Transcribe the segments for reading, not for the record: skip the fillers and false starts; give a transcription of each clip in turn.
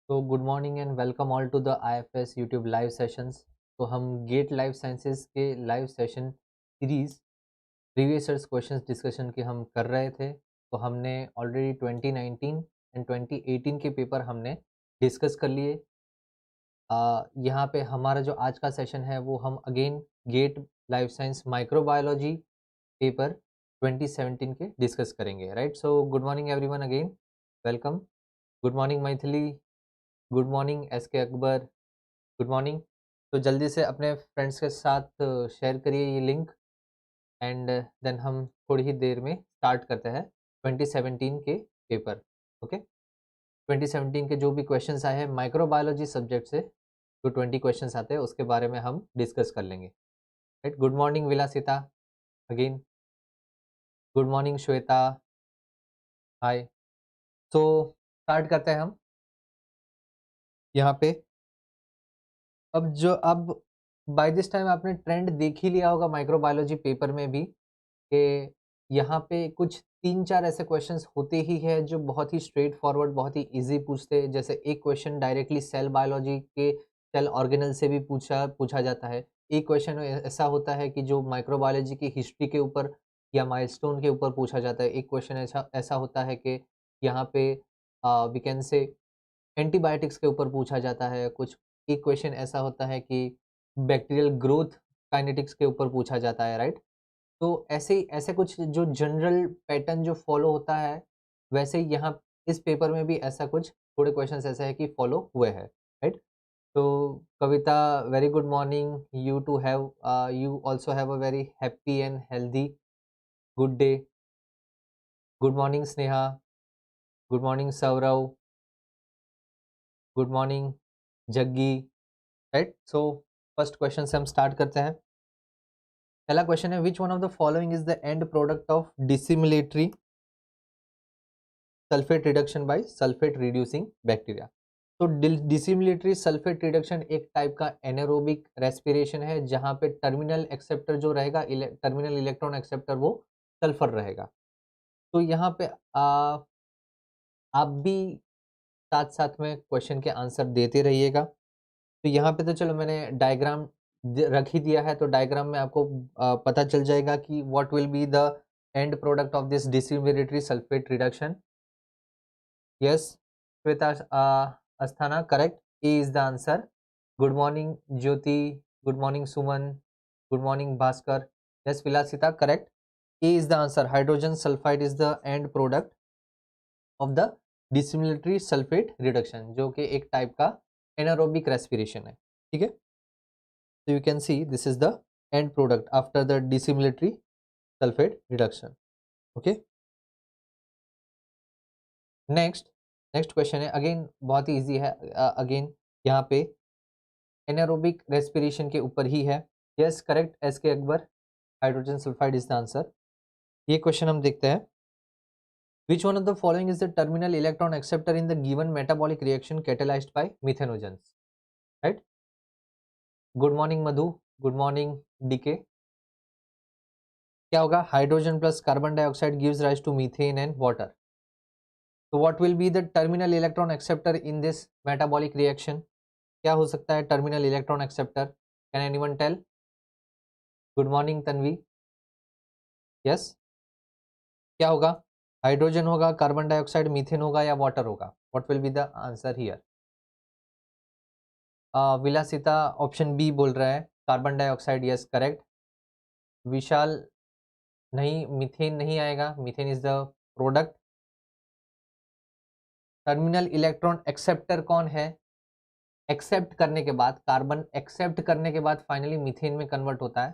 तो good morning and welcome all to the IFS YouTube live sessions. तो हम GATE life sciences के live session series previous years questions discussion के हम कर रहे थे। तो हमने ऑलरेडी 2019 एंड 2018 के पेपर हमने डिस्कस कर लिए। यहाँ पे हमारा जो आज का सेशन है वो हम again get life science microbiology paper 2017 के डिस्कस करेंगे, right. So good morning everyone, again welcome. Good morning Maithili, good morning S K Akbar, good morning. तो जल्दी से अपने फ्रेंड्स के साथ शेयर करिए ये लिंक एंड देन हम थोड़ी ही देर में स्टार्ट करते हैं 2017 के पेपर। ओके, 2017 के जो भी क्वेश्चंस आए हैं माइक्रोबायोलॉजी सब्जेक्ट से, जो 20 क्वेश्चंस आते हैं उसके बारे में हम डिस्कस कर लेंगे, राइट। गुड मॉर्निंग विलासिता, अगेन गुड मॉर्निंग श्वेता, हाय। तो स्टार्ट करते हैं हम यहाँ पे। अब बाय दिस टाइम आपने ट्रेंड देख ही लिया होगा माइक्रोबायोलॉजी पेपर में भी कि यहाँ पे कुछ 3-4 ऐसे क्वेश्चंस होते ही हैं जो बहुत ही स्ट्रेट फॉरवर्ड, बहुत ही इजी पूछते हैं। जैसे एक क्वेश्चन डायरेक्टली सेल बायोलॉजी के सेल ऑर्गेनल से भी पूछा पूछा जाता है। एक क्वेश्चन ऐसा होता है कि जो माइक्रोबायोलॉजी की हिस्ट्री के ऊपर या माइलस्टोन के ऊपर पूछा जाता है। एक क्वेश्चन ऐसा ऐसा होता है कि यहाँ पे वी कैन से एंटीबायोटिक्स के ऊपर पूछा जाता है। कुछ एक क्वेश्चन ऐसा होता है कि बैक्टीरियल ग्रोथ काइनेटिक्स के ऊपर पूछा जाता है, राइट। तो ऐसे कुछ जो जनरल पैटर्न जो फॉलो होता है, वैसे ही यहाँ इस पेपर में भी ऐसा कुछ थोड़े क्वेश्चंस ऐसे हैं कि फॉलो हुए हैं, राइट। तो Kavita, very good morning, you too have you also have a very happy and healthy good day. Good morning Sneha, good morning Saurav, good morning Jaggi, right. So first question से हम स्टार्ट करते हैं। पहला क्वेश्चन है, which one of the following is the end product of dissimilatory sulphate reduction by sulphate reducing bacteria. तो dissimilatory sulphate reduction एक type का anaerobic respiration है जहां पे टर्मिनल एक्सेप्टर जो रहेगा, टर्मिनल इलेक्ट्रॉन एक्सेप्टर वो सल्फर रहेगा। तो यहाँ पे आप भी साथ साथ में क्वेश्चन के आंसर देते रहिएगा। तो यहाँ पे तो चलो मैंने डायग्राम रख ही दिया है, तो डायग्राम में आपको पता चल जाएगा कि what will be the end product of this dissimilatory sulphate reduction. Yes Shweta, Asthana, correct, A is the answer. Good morning Jyoti, good morning Suman, good morning Bhaskar, yes Vilasita, correct, A is the answer. Hydrogen sulphide is the end product of the dissimilatory sulphate reduction, जो कि एक type का anaerobic respiration है, ठीक है। So you can see this is the end product after the dissimilatory sulfate reduction. Okay. Next question है, again बहुत ही इजी है। अगेन यहाँ पे एनारोबिक रेस्पिरेशन के ऊपर ही है। Yes correct, S K Akbar, hydrogen sulphide is the answer. ये क्वेश्चन हम देखते हैं। Which one of the following is the terminal electron acceptor in the given metabolic reaction catalysed by methanogens, right. Good morning Madhu, good morning DK. क्या होगा, hydrogen plus carbon dioxide gives rise to methane and water. तो what will be the terminal electron acceptor in this metabolic reaction? क्या हो सकता है terminal electron acceptor? Can anyone tell? Good morning Tanvi, yes. क्या होगा, hydrogen होगा, carbon dioxide, methane होगा या वाटर होगा? What will be the answer here? विलासिता ऑप्शन बी बोल रहा है, कार्बन डाइऑक्साइड, यस करेक्ट। विशाल, नहीं मीथेन नहीं आएगा, methane is the product. Terminal electron acceptor कौन है? एक्सेप्ट करने के बाद, कार्बन एक्सेप्ट करने के बाद फाइनली मीथेन में कन्वर्ट होता है।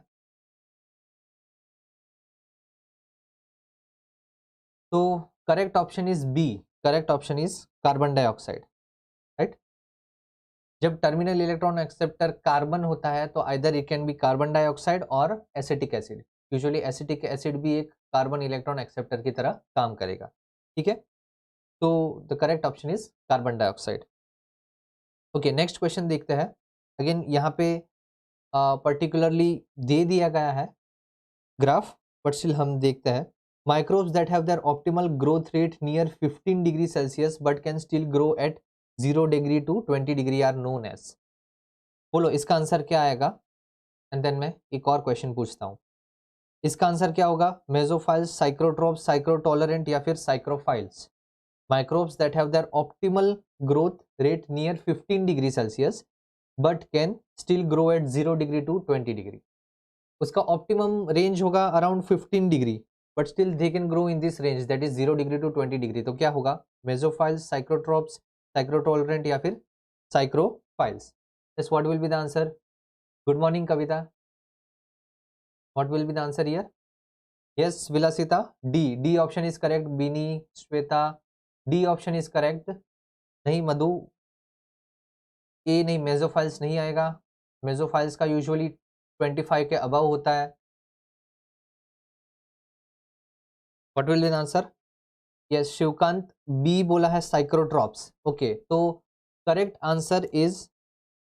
तो correct option is B, correct option is carbon dioxide, right. जब टर्मिनल इलेक्ट्रॉन एक्सेप्टर कार्बन होता है तो either it can be carbon dioxide और acetic acid. Usually acetic acid भी एक कार्बन इलेक्ट्रॉन एक्सेप्टर की तरह काम करेगा, ठीक है। तो the correct option is carbon dioxide. Okay, next question देखते हैं। अगेन यहाँ पे पर्टिकुलरली दे दिया गया है ग्राफ, बट स्टिल हम देखते हैं। Microbes that have their optimal growth rate near 15 degree Celsius but can still grow at 0 degree to 20 degree are known as. बोलो इसका आंसर क्या आएगा, एंड देन मैं एक और क्वेश्चन पूछता हूँ। इसका आंसर क्या होगा? मेसोफाइल्स, साइक्रोट्रोप्स, साइक्रोटॉलरेंट या फिर साइक्रोफाइल्स। Microbes that have their optimal growth rate near 15 degree Celsius but can still grow at 0 degree to 20 degree. उसका optimum range होगा around 15 degree but still they can grow in this range, that is 0 degree to 20 degree. तो क्या होगा? Mesophiles, Psychrotrophs, Psychrotolerant या फिर Psychrophiles. Yes, what will be the answer? Good morning Kavita. What will be the answer here? Yes, Vilasita. D option is correct. Bini, Shweta, D option is correct. नहीं मधु, ए नहीं, मेसोफाइल्स नहीं आएगा। मेसोफाइल्स का usually 25 के above होता है। What will be the answer? Yes, Shivkant B बोला है साइक्रोट्रॉप्स। ओके, तो correct answer is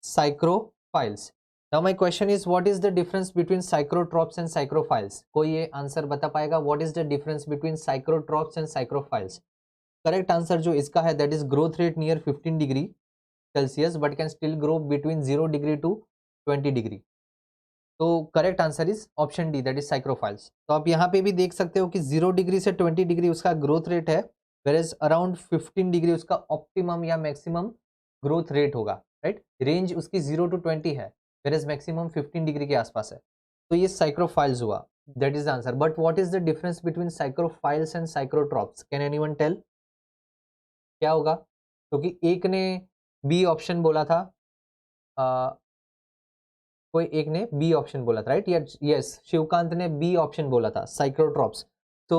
psychrophiles. Now my question is what is the difference between psychrotrophs and psychrophiles? कोई ये आंसर बता पाएगा? What is the difference between psychrotrophs and psychrophiles? Correct answer जो इसका है that is growth rate near 15 degree Celsius but can still grow between 0 degree to 20 degree. तो correct answer is option D, that is साइक्रोफाइल्स। तो आप यहाँ पे भी देख सकते हो कि 0 डिग्री से 20 डिग्री उसका ग्रोथ रेट है, वेयरएज अराउंड 15 डिग्री उसका ऑप्टिमम या मैक्सिमम ग्रोथ रेट होगा, राइट। रेंज उसकी 0 टू 20 है, वेयरएज मैक्सिमम 15 डिग्री के आसपास है। तो ये साइक्रोफाइल्स हुआ, that is the answer. But what is the difference between psychrophiles and psychrotrophs? Can anyone tell क्या होगा? क्योंकि एक ने बी ऑप्शन बोला था, कोई एक ने बी ऑप्शन बोला था, राइट। यस, शिवकांत ने बी ऑप्शन बोला था, साइक्रोट्रॉप्स। तो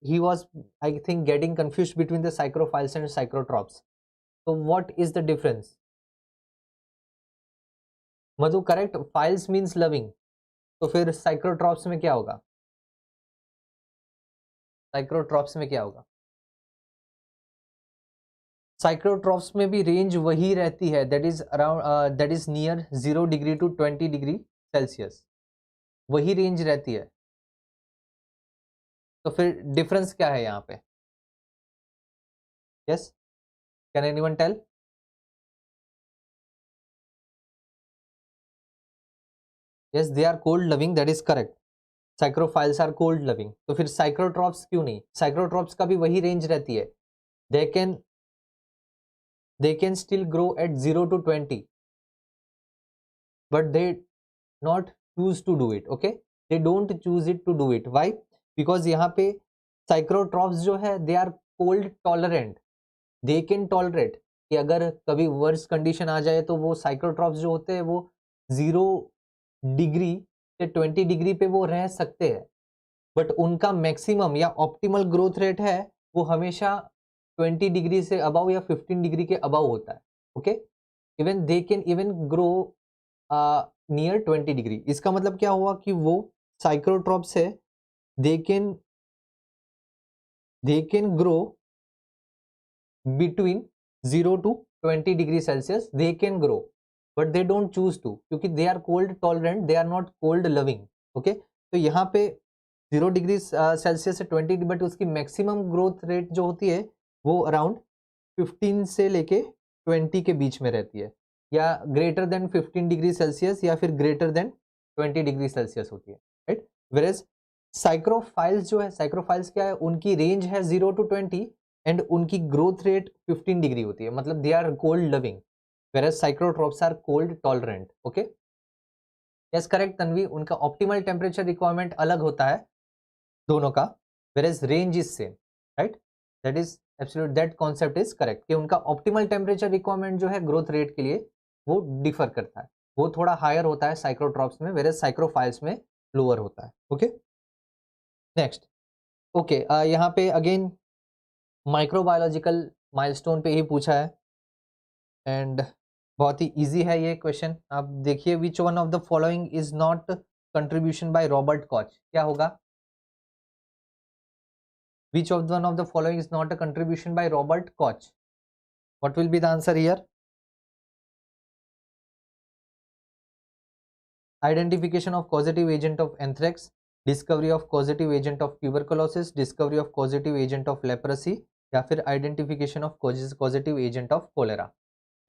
he was I think getting confuse between the psychrophiles and psychrotrophs. तो what is the difference? Madhu correct, philes means loving, तो फिर साइक्रोट्रॉप्स में क्या होगा? साइक्रोट्रॉप्स में क्या होगा? साइक्रोट्रॉप्स में भी रेंज वही रहती है, that is around that is near 0 degree to 20 degree Celsius, वही रेंज रहती है। तो फिर डिफरेंस क्या है यहाँ पे? Yes, can anyone tell? Yes, they are cold loving, that is correct. Psychrophiles are cold loving. तो फिर साइक्रोट्रॉप्स क्यों नहीं? साइक्रोट्रॉप्स का भी वही रेंज रहती है, they can still grow at 0 to 20 but they not choose to do it, okay, they don't choose it to do it. Why? Because यहाँ पे साइक्रोट्रॉप्स जो है they are cold tolerant, they can tolerate कि अगर कभी worst condition आ जाए तो वो साइक्रोट्रॉप्स जो होते हैं वो 0 डिग्री से 20 डिग्री पे वो रह सकते हैं, बट उनका मैक्सिमम या ऑप्टिमल ग्रोथ रेट है वो हमेशा 20 डिग्री से अबव या 15 डिग्री के अबव होता है, okay. Even they can even grow near 20 degree. इसका मतलब क्या हुआ कि वो साइक्रोट्रॉप्स है, they can grow between 0 to 20 degree Celsius, they can grow but they don't choose to, क्योंकि they are cold tolerant, they are not cold loving, okay. तो यहाँ पे 0 डिग्री सेल्सियस से 20, बट उसकी मैक्सिमम ग्रोथ रेट जो होती है वो अराउंड 15 से लेके 20 के बीच में रहती है, या ग्रेटर देन 15 डिग्री सेल्सियस या फिर ग्रेटर देन 20 डिग्री सेल्सियस होती है, राइट। वेयरएज साइक्रोफाइल्स जो है, साइक्रोफाइल्स क्या है, उनकी रेंज है 0 टू 20 एंड उनकी ग्रोथ रेट 15 डिग्री होती है, मतलब they are cold loving, whereas psychrotrophs are cold tolerant, okay. Yes correct Tanvi, उनका ऑप्टिमल टेम्परेचर रिक्वायरमेंट अलग होता है दोनों का, whereas range is same, right. That is absolute, that concept is correct कि उनका ऑप्टिमल टेम्परेचर रिक्वायरमेंट जो है ग्रोथ रेट के लिए वो डिफर करता है, वो थोड़ा हायर होता है साइक्रोट्रॉप्स में, वेयरएज साइक्रोफाइल्स में लोअर होता है, ओके। नेक्स्ट, ओके, यहाँ पे अगेन माइक्रोबायोलॉजिकल माइलस्टोन पे ही पूछा है एंड बहुत ही इजी है ये क्वेश्चन। आप देखिए, विच one of the following is not contribution by Robert Koch? क्या होगा? Which of one of the following is not a contribution by Robert Koch? What will be the answer here? Identification of causative agent of anthrax, discovery of causative agent of tuberculosis, discovery of causative agent of leprosy, या फिर identification of causative agent of cholera.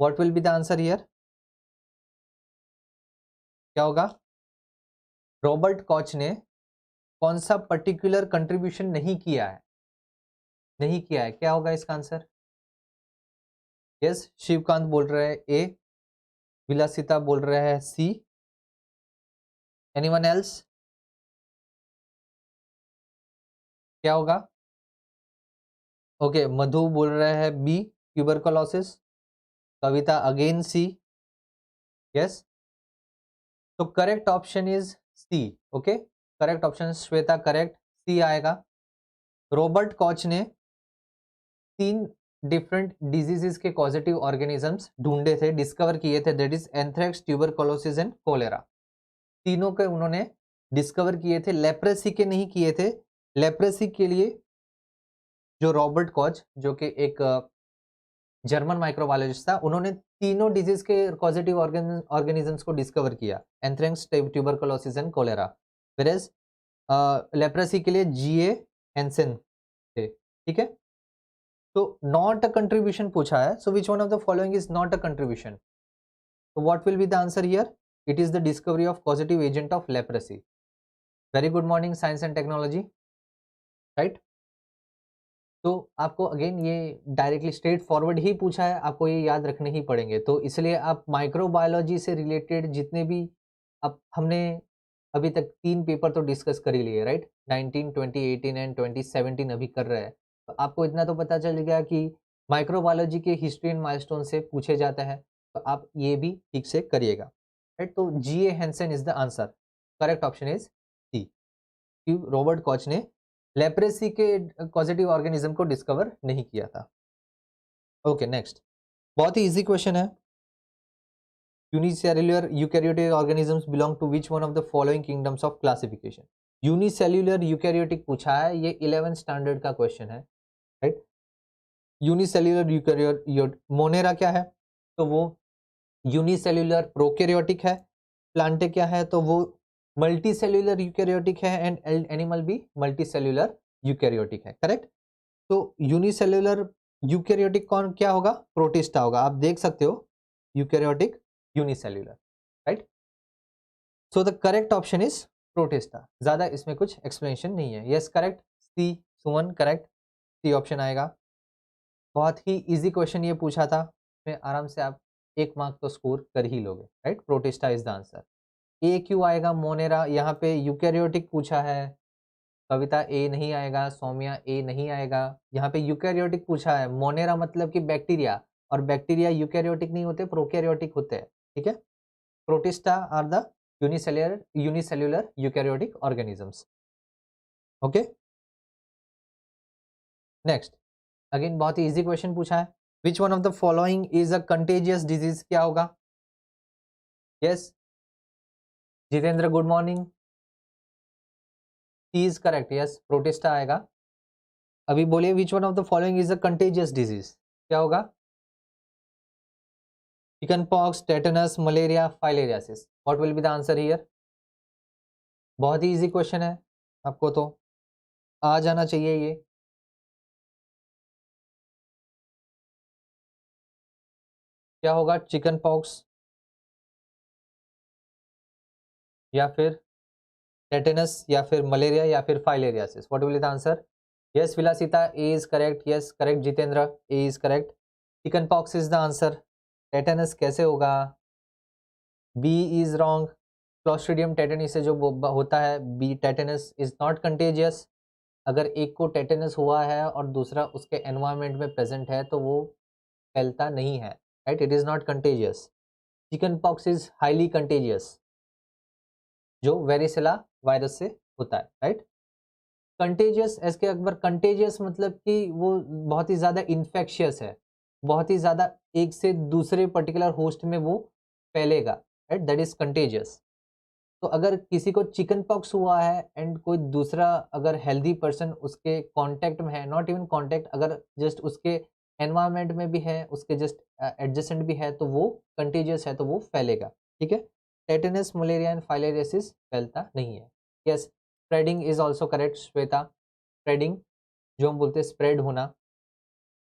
What will be the answer here? क्या होगा? Robert Koch ने कौन सा particular contribution नहीं किया है? नहीं किया है, क्या होगा इसका आंसर? यस, शिवकांत बोल रहे हैं ए, विलासिता बोल रहे हैं सी, एनीवन एल्स? क्या होगा? ओके, मधु बोल रहे हैं B, tuberculosis, Kavita again C, yes, तो correct option is C. Okay, correct option Shweta correct, C आएगा। रॉबर्ट कॉच ने 3 डिफरेंट डिजीजेस के कॉजेटिव ऑर्गेनिजम्स ढूंढे थे, डिस्कवर किए थे, that is anthrax, tuberculosis and cholera. तीनों के उन्होंने डिस्कवर किए थे, लेप्रेसी के नहीं किए थे। लेप्रेसी के लिए जो रॉबर्ट कॉच, जो कि एक जर्मन माइक्रोबायोलॉजिस्ट था, उन्होंने तीनों डिजीज के कॉजेटिव ऑर्गेनिजम्स को डिस्कवर किया, anthrax, tuberculosis and cholera. Whereas leprosy के लिए जीए हेंसन थे। ठीक है, तो नॉट अ कंट्रीब्यूशन पूछा है, so which one of the following is not a contribution? तो what will be the answer here? It is the discovery of positive agent of leprosy. Very good morning science and technology, right? तो आपको again ये directly straight forward ही पूछा है, आपको ये याद रखने ही पड़ेंगे, तो इसलिए आप माइक्रोबायोलॉजी से रिलेटेड जितने भी अब हमने अभी तक 3 पेपर तो डिस्कस कर ही लिए, राइट? 19, 2018 एंड 2017 अभी कर रहे हैं, तो आपको इतना तो पता चल गया कि माइक्रोबायोलॉजी के हिस्ट्री एंड माइलस्टोन से पूछे जाते हैं, तो आप ये भी ठीक से करिएगा, राइट? तो GA Hansen is the answer, correct option is C. Robert Koch ने लेप्रेसी के कॉजेटिव ऑर्गेनिज्म को डिस्कवर नहीं किया था। ओके, नेक्स्ट, बहुत ही इजी क्वेश्चन है। Unicellular eukaryotic organisms belong to which one of the following kingdoms of classification? Unicellular eukaryotic पूछा है, ये 11th स्टैंडर्ड का क्वेश्चन है, राइट? यूनिसेल्युलर यूकैरियोट मोनेरा क्या है? तो वो यूनिसेल्युलर प्रोकैरियोटिक है। प्लांटे क्या है? तो वो मल्टी सेल्यूलर यूकैरियोटिक है, एंड एनिमल भी मल्टी सेल्यूलर यूकैरियोटिक है, करेक्ट? तो यूनिसेल्युलर यूकैरियोटिक कौन क्या होगा? प्रोटिस्टा होगा, आप देख सकते हो, eukaryotic unicellular, right? So the correct option is protista, ज्यादा इसमें कुछ एक्सप्लेनेशन नहीं है। यस करेक्ट, सी सुमन करेक्ट, सी ऑप्शन आएगा। बहुत ही इजी क्वेश्चन ये पूछा था, में आराम से आप 1 मार्क तो स्कोर कर ही लोगे, right? Protista is the answer. A क्यों आएगा? मोनेरा, यहाँ पे यूकैरियोटिक पूछा है, कविता ए नहीं आएगा, सौम्या ए नहीं आएगा। यहाँ पे यूकैरियोटिक पूछा है, मोनेरा मतलब कि बैक्टीरिया, और बैक्टीरिया यूकैरियोटिक नहीं होते, प्रोकैरियोटिक होते हैं, ठीक है? Protista are the unicellular eukaryotic organisms. Okay, next, again बहुत ही इजी क्वेश्चन पूछा है, which one of the following is a contagious disease? क्या होगा? Yes, Jitendra good morning, is correct, yes Protista आएगा। अभी बोलिए, which one of the following is a contagious disease? क्या होगा? Chickenpox, tetanus, malaria, filariasis, what will be the answer here? बहुत ही easy question है, आपको तो आ जाना चाहिए ये। क्या होगा? चिकन पॉक्स या फिर टेटनस या फिर मलेरिया या फिर filariasis, what will be the answer? Yes Vilasita, A is correct, yes correct Jitendra, A is correct. Chicken pox is the answer, tetanus कैसे होगा? B is wrong, Clostridium tetani से जो होता है, B tetanus is not contagious. अगर एक को tetanus हुआ है और दूसरा उसके एनवायरनमेंट में प्रेजेंट है तो वो फैलता नहीं है, right? It is not contagious. Chicken pox is highly contagious, जो वेरिसेला वायरस से होता है, right? Contagious, S K Akbar, contagious मतलब कि वो बहुत ही ज़्यादा इन्फेक्शियस है, बहुत ही ज़्यादा एक से दूसरे पर्टिकुलर होस्ट में वो फैलेगा, राइट? That is contagious. तो अगर किसी को चिकन पॉक्स हुआ है एंड कोई दूसरा अगर हेल्दी पर्सन उसके कांटेक्ट में है, नॉट इवन कांटेक्ट, अगर जस्ट उसके एनवायरनमेंट में भी है, उसके जस्ट एडजेसेंट भी है, तो वो कंटेजियस है, तो वो फैलेगा, ठीक है? टेटनस, मलेरिया एंड फाइलेरियासिस फैलता नहीं है। Yes, spreading is also correct Shweta, spreading जो हम बोलते हैं स्प्रेड होना,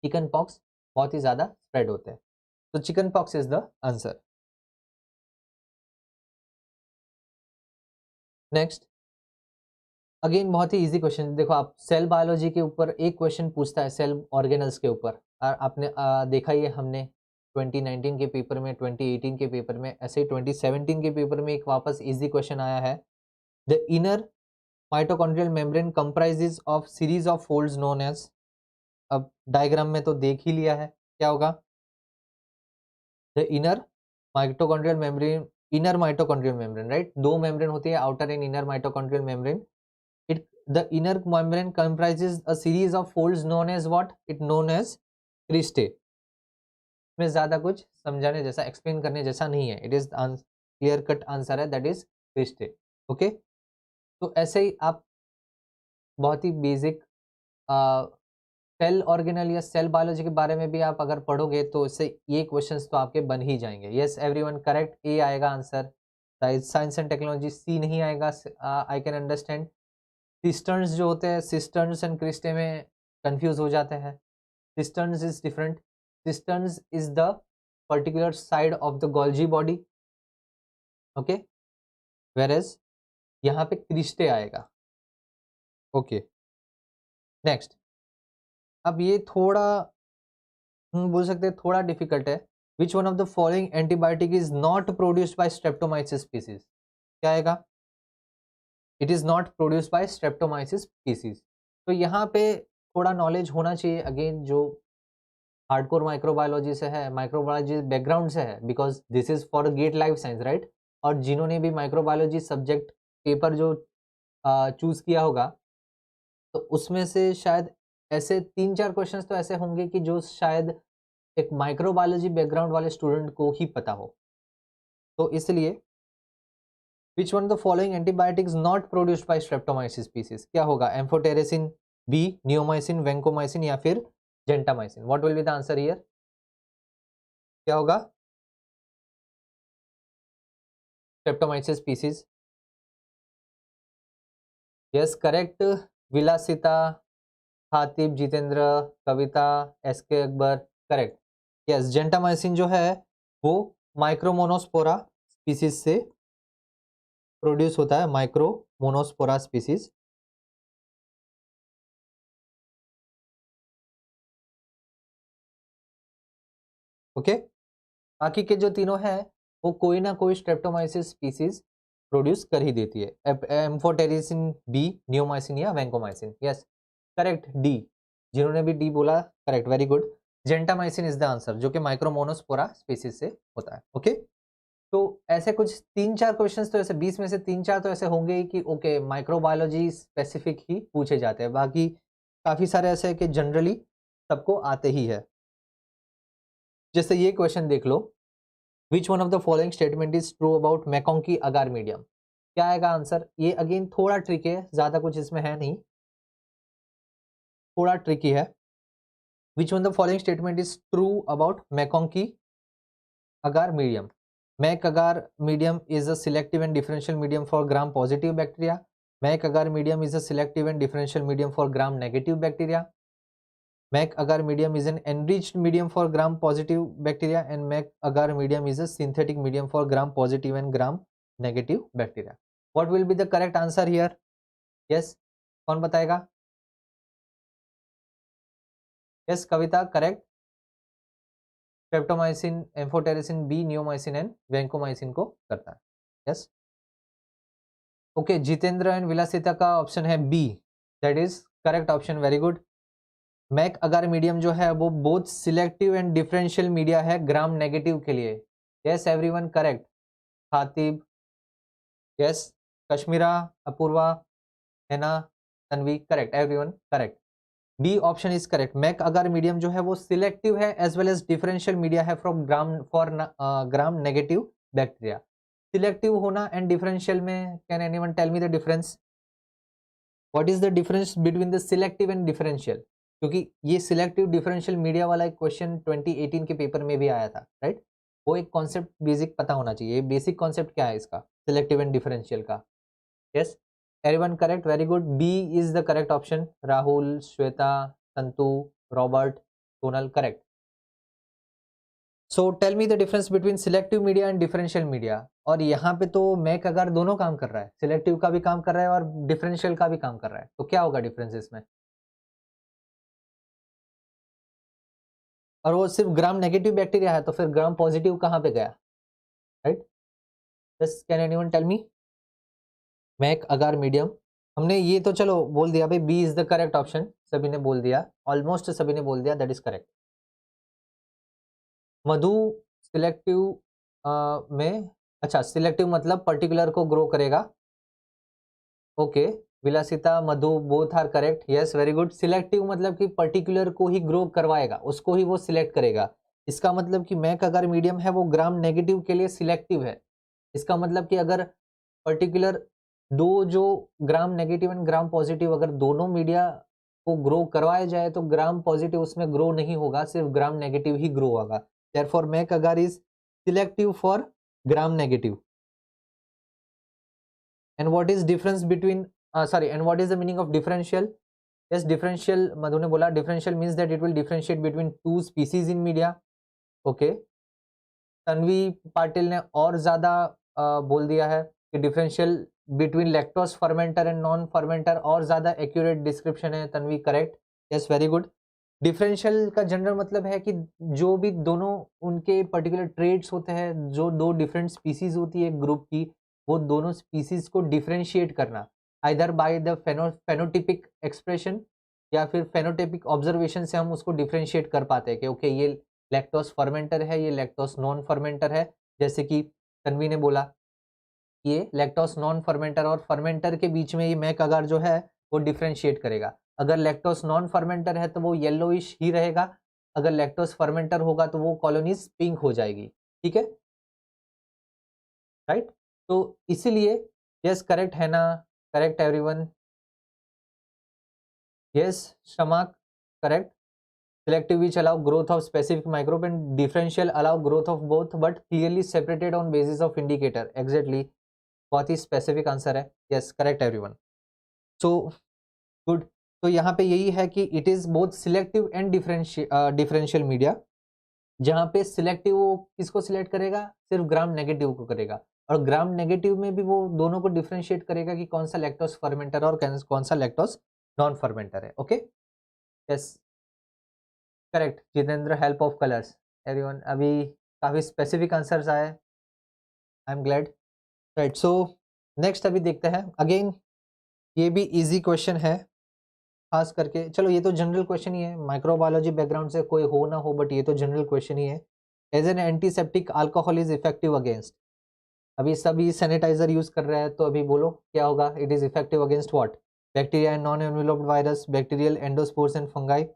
चिकन पॉक्स बहुत ही ज़्यादा स्प्रेड होते हैं। तो chicken pox is the answer. Next, again बहुत ही इजी क्वेश्चन। देखो आप सेल बायोलॉजी के ऊपर एक क्वेश्चन पूछता है सेल ऑर्गेनल्स के ऊपर, और आपने देखा ही है हमने 2019 के पेपर में, 2018 के पेपर में, ऐसे ही 2017 के पेपर में एक वापस इजी क्वेश्चन आया है। The inner mitochondrial membrane comprises of series of folds known as, अब डायग्राम में तो देख ही लिया है क्या होगा। The inner mitochondrial membrane, right, दो मेम्ब्रेन होती है, outer and inner mitochondrial membrane. It the inner membrane comprises a series of folds known as what? It known as cristae. में ज़्यादा कुछ समझाने जैसा, एक्सप्लेन करने जैसा नहीं है। It is clear cut answer है, दैट इज क्रिस्टे। ओके, तो ऐसे ही आप बहुत ही बेसिक सेल ऑर्गेनल या सेल बायोलॉजी के बारे में भी आप अगर पढ़ोगे तो इससे ये क्वेश्चंस तो आपके बन ही जाएंगे। यस एवरीवन करेक्ट, ए आएगा answer. Science and technology C नहीं आएगा, आई कैन अंडरस्टैंड। सिस्टर्न्स जो होते हैं, सिस्टर्न्स एंड क्रिस्टे में कंफ्यूज हो जाते हैं। Cisterns is different. Cisterns is the particular side of the Golgi body, okay, whereas यहाँ पे क्रिस्टे आएगा। ओके, नेक्स्ट, अब ये थोड़ा बोल सकते हैं थोड़ा डिफिकल्ट है। Which one of the following antibiotic is not produced by Streptomyces species, क्या आएगा? It is not produced by Streptomyces species. तो यहाँ पे थोड़ा नॉलेज होना चाहिए, अगेन जो हार्डकोर माइक्रोबायोलॉजी से है, माइक्रोबायोलॉजी बैकग्राउंड से है, because this is for GATE life science, right. और जिन्होंने भी माइक्रोबायोलॉजी सब्जेक्ट पेपर जो चूज किया होगा, तो उसमें से शायद ऐसे 3-4 क्वेश्चंस तो ऐसे होंगे कि जो शायद एक माइक्रोबायोलॉजी बैकग्राउंड वाले स्टूडेंट को ही पता हो। तो इसलिए which one the following antibiotics not produced by Streptomyces species, क्या होगा? एम्फोटेरेसिन बी, नियोमाइसिन, वेंकोमाइसिन या फिर gentamicin. What will be the answer here? क्या होगा? Streptomyces species. Yes correct, Vilasita, Khatib, Jitendra, Kavita, SK Akbar, correct. Yes, gentamicin जो है वो माइक्रोमोनोस्पोरा स्पीसीज से प्रोड्यूस होता है, माइक्रोमोनोस्पोरा स्पीसीज। ओके, बाकी के जो तीनों हैं वो कोई ना कोई स्ट्रेप्टोमाइसिस स्पीसीज प्रोड्यूस कर ही देती है। एम्फोटेरिसिन बी, नियोमाइसिन या वेंकोमाइसिन। यस करेक्ट, डी, जिन्होंने भी डी बोला correct, very good. Gentamicin is the answer, जो कि माइक्रोमोनोस्पोरा स्पीसीज से होता है। ओके, तो ऐसे कुछ 3-4 क्वेश्चंस तो ऐसे 20 में से 3-4 तो ऐसे होंगे ही कि ओके माइक्रोबायोलॉजी स्पेसिफिक ही पूछे जाते हैं, बाकी काफ़ी सारे ऐसे हैं कि जनरली सबको आते ही है। जैसे ये क्वेश्चन देख लो, which one of the following statement is true about MacConkey agar medium, क्या आएगा आंसर? ये अगेन थोड़ा ट्रिकी है, ज़्यादा कुछ इसमें है नहीं, थोड़ा ट्रिकी है। Which one the following statement is true about मैकोंकी agar medium? Mac agar medium is a selective and differential medium for gram positive bacteria. Mac agar medium is a selective and differential medium for gram negative bacteria. Mac agar medium is an enriched medium for gram positive bacteria, and Mac agar medium is a synthetic medium for gram positive and gram negative bacteria. What will be the correct answer here? Yes, कौन बताएगा? Yes, Kavita correct, streptomycin, amphotericin B, neomycin and vancomycin को करता है। Yes okay, Jitendra and विलासिता का option है B, that is correct option, very good. Mac agar medium जो है वो both selective and differential media है ग्राम नेगेटिव के लिए। Yes everyone correct, Khatib, yes, Kashmira, Apoorva, हैना, Tanvi, correct, everyone correct. B option is correct, Mac agar medium जो है वो सिलेक्टिव है as well as differential media है from Gram for Gram negative bacteria. Selective होना एंड डिफरेंशियल में, can anyone tell me the difference? What is the difference between the selective and differential? क्योंकि ये selective differential media वाला एक question 2018 के paper में भी आया था, राइट? वो एक कॉन्सेप्ट बेसिक पता होना चाहिए, बेसिक कॉन्सेप्ट क्या है इसका, सिलेक्टिव एंड डिफरेंशियल का। Yes everyone correct, very good, B is the correct option. Rahul, Shweta, Santu, Robert, Sonal, correct. So tell me the difference between selective media and differential media. और यहाँ पे तो मैक अगर दोनों काम कर रहा है, सिलेक्टिव का भी काम कर रहा है और डिफरेंशियल का भी काम कर रहा है, तो क्या होगा डिफरेंस इसमें? और वो सिर्फ ग्राम नेगेटिव बैक्टीरिया है, तो फिर ग्राम पॉजिटिव कहाँ पे गया, right? Just can anyone tell me? Mac agar medium, हमने ये तो चलो बोल दिया भाई, B is the correct option, सभी ने बोल दिया, ऑलमोस्ट सभी ने बोल दिया, that is correct. Madhu selective में, अच्छा सिलेक्टिव मतलब पर्टिकुलर को ग्रो करेगा, okay. Vilasita Madhu both are correct, yes very good. Selective मतलब कि पर्टिकुलर को ही ग्रो करवाएगा, उसको ही वो सिलेक्ट करेगा। इसका मतलब कि मैक अगर मीडियम है वो ग्राम नेगेटिव के लिए सिलेक्टिव है। इसका मतलब कि अगर पर्टिकुलर दो जो gram negative and gram positive अगर दोनों मीडिया को ग्रो करवाया जाए तो ग्राम पॉजिटिव उसमें ग्रो नहीं होगा, सिर्फ ग्राम नेगेटिव ही ग्रो होगा। देयरफॉर मैक अगर is selective for Gram negative. And what is difference between sorry, and what is the meaning of differential? Yes, differential, मधु ने बोला differential means that it will differentiate between two species in media, okay। Tanvi Patil ने और ज्यादा बोल दिया है कि differential between lactose fermenter and non fermenter, और ज्यादा एक्यूरेट डिस्क्रिप्शन है Tanvi, correct, yes very good. Differential का जनरल मतलब है कि जो भी दोनों उनके पर्टिकुलर ट्रेड्स होते हैं, जो दो डिफरेंट स्पीसीज होती है ग्रुप की, वो दोनों स्पीसीज को डिफरेंशिएट करना, आइदर बाय द फेनोटिपिक एक्सप्रेशन या फिर फेनोटिपिक ऑब्जर्वेशन से हम उसको डिफरेंशिएट कर पाते हैं कि ओके ये लैक्टोज फर्मेंटर है, ये लैक्टोज नॉन फर्मेंटर है। जैसे कि तन्वी ने बोला ये लैक्टोज नॉन फर्मेंटर और फर्मेंटर के बीच में ये मैक अगार जो है वो डिफरेंशिएट करेगा। अगर लैक्टोज नॉन फर्मेंटर है तो वो येलोइश ही रहेगा, अगर लैक्टोज फर्मेंटर होगा तो वो कॉलोनीज पिंक हो जाएगी, ठीक है, राइट। तो इसीलिए यस करेक्ट है ना, correct everyone, yes Shamak correct. Selective which allow growth of specific microbe and differential allow growth of both but clearly separated on basis of indicator, exactly, बहुत ही specific answer है, yes correct everyone, so good। तो यहाँ पे यही है कि it is both selective and differential media, जहाँ पे selective वो किसको select करेगा, सिर्फ ग्राम नेगेटिव को करेगा, और ग्राम नेगेटिव में भी वो दोनों को डिफरेंशिएट करेगा कि कौन सा लैक्टोज फर्मेंटर और कौन सा लैक्टोज नॉन फर्मेंटर है, okay, yes correct Jitendra, help of colours everyone, अभी काफ़ी स्पेसिफिक आंसर्स आए, I am glad, right. So next अभी देखते हैं, अगेन ये भी इजी क्वेश्चन है, खास करके चलो ये तो जनरल क्वेश्चन ही है, माइक्रोबायोलॉजी बैकग्राउंड से कोई हो ना हो बट ये तो जनरल क्वेश्चन ही है। As an antiseptic alcohol is effective against, अभी सभी सैनिटाइजर यूज कर रहे हैं तो अभी बोलो क्या होगा, it is effective against what, bacteria and non enveloped virus, bacterial endospores and fungi,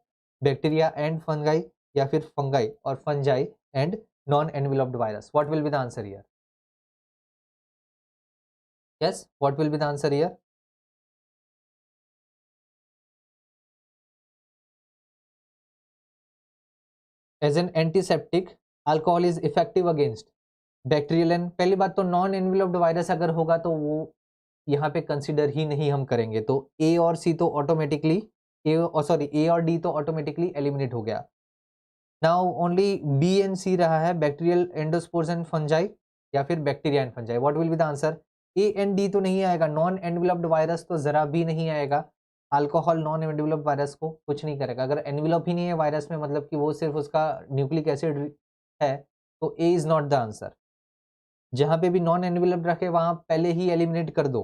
bacteria and fungi, या फिर फंगाई और fungi and non enveloped virus, what will be the answer here? Yes what will be the answer here? As an antiseptic alcohol is effective against bacterial and, पहली बात तो non enveloped virus अगर होगा तो वो यहाँ पे कंसिडर ही नहीं हम करेंगे, तो ए और सी तो ऑटोमेटिकली ए और डी तो ऑटोमेटिकली एलिमिनेट हो गया। नाउ ओनली बी एंड सी रहा है, बैक्टीरियल एंडोस्पोर्स एंड फंजाई या फिर bacteria and fungi, what will be the answer? A and D तो नहीं आएगा, नॉन एनवेलप्ड वायरस तो जरा भी नहीं आएगा, अल्कोहल नॉन एनवेलप्ड वायरस को कुछ नहीं करेगा, अगर एनवेलप ही नहीं है वायरस में मतलब कि वो सिर्फ उसका न्यूक्लिक एसिड है, तो A is not the answer. जहां पे भी नॉन एनवेलप्ड रखे वहां पहले ही एलिमिनेट कर दो।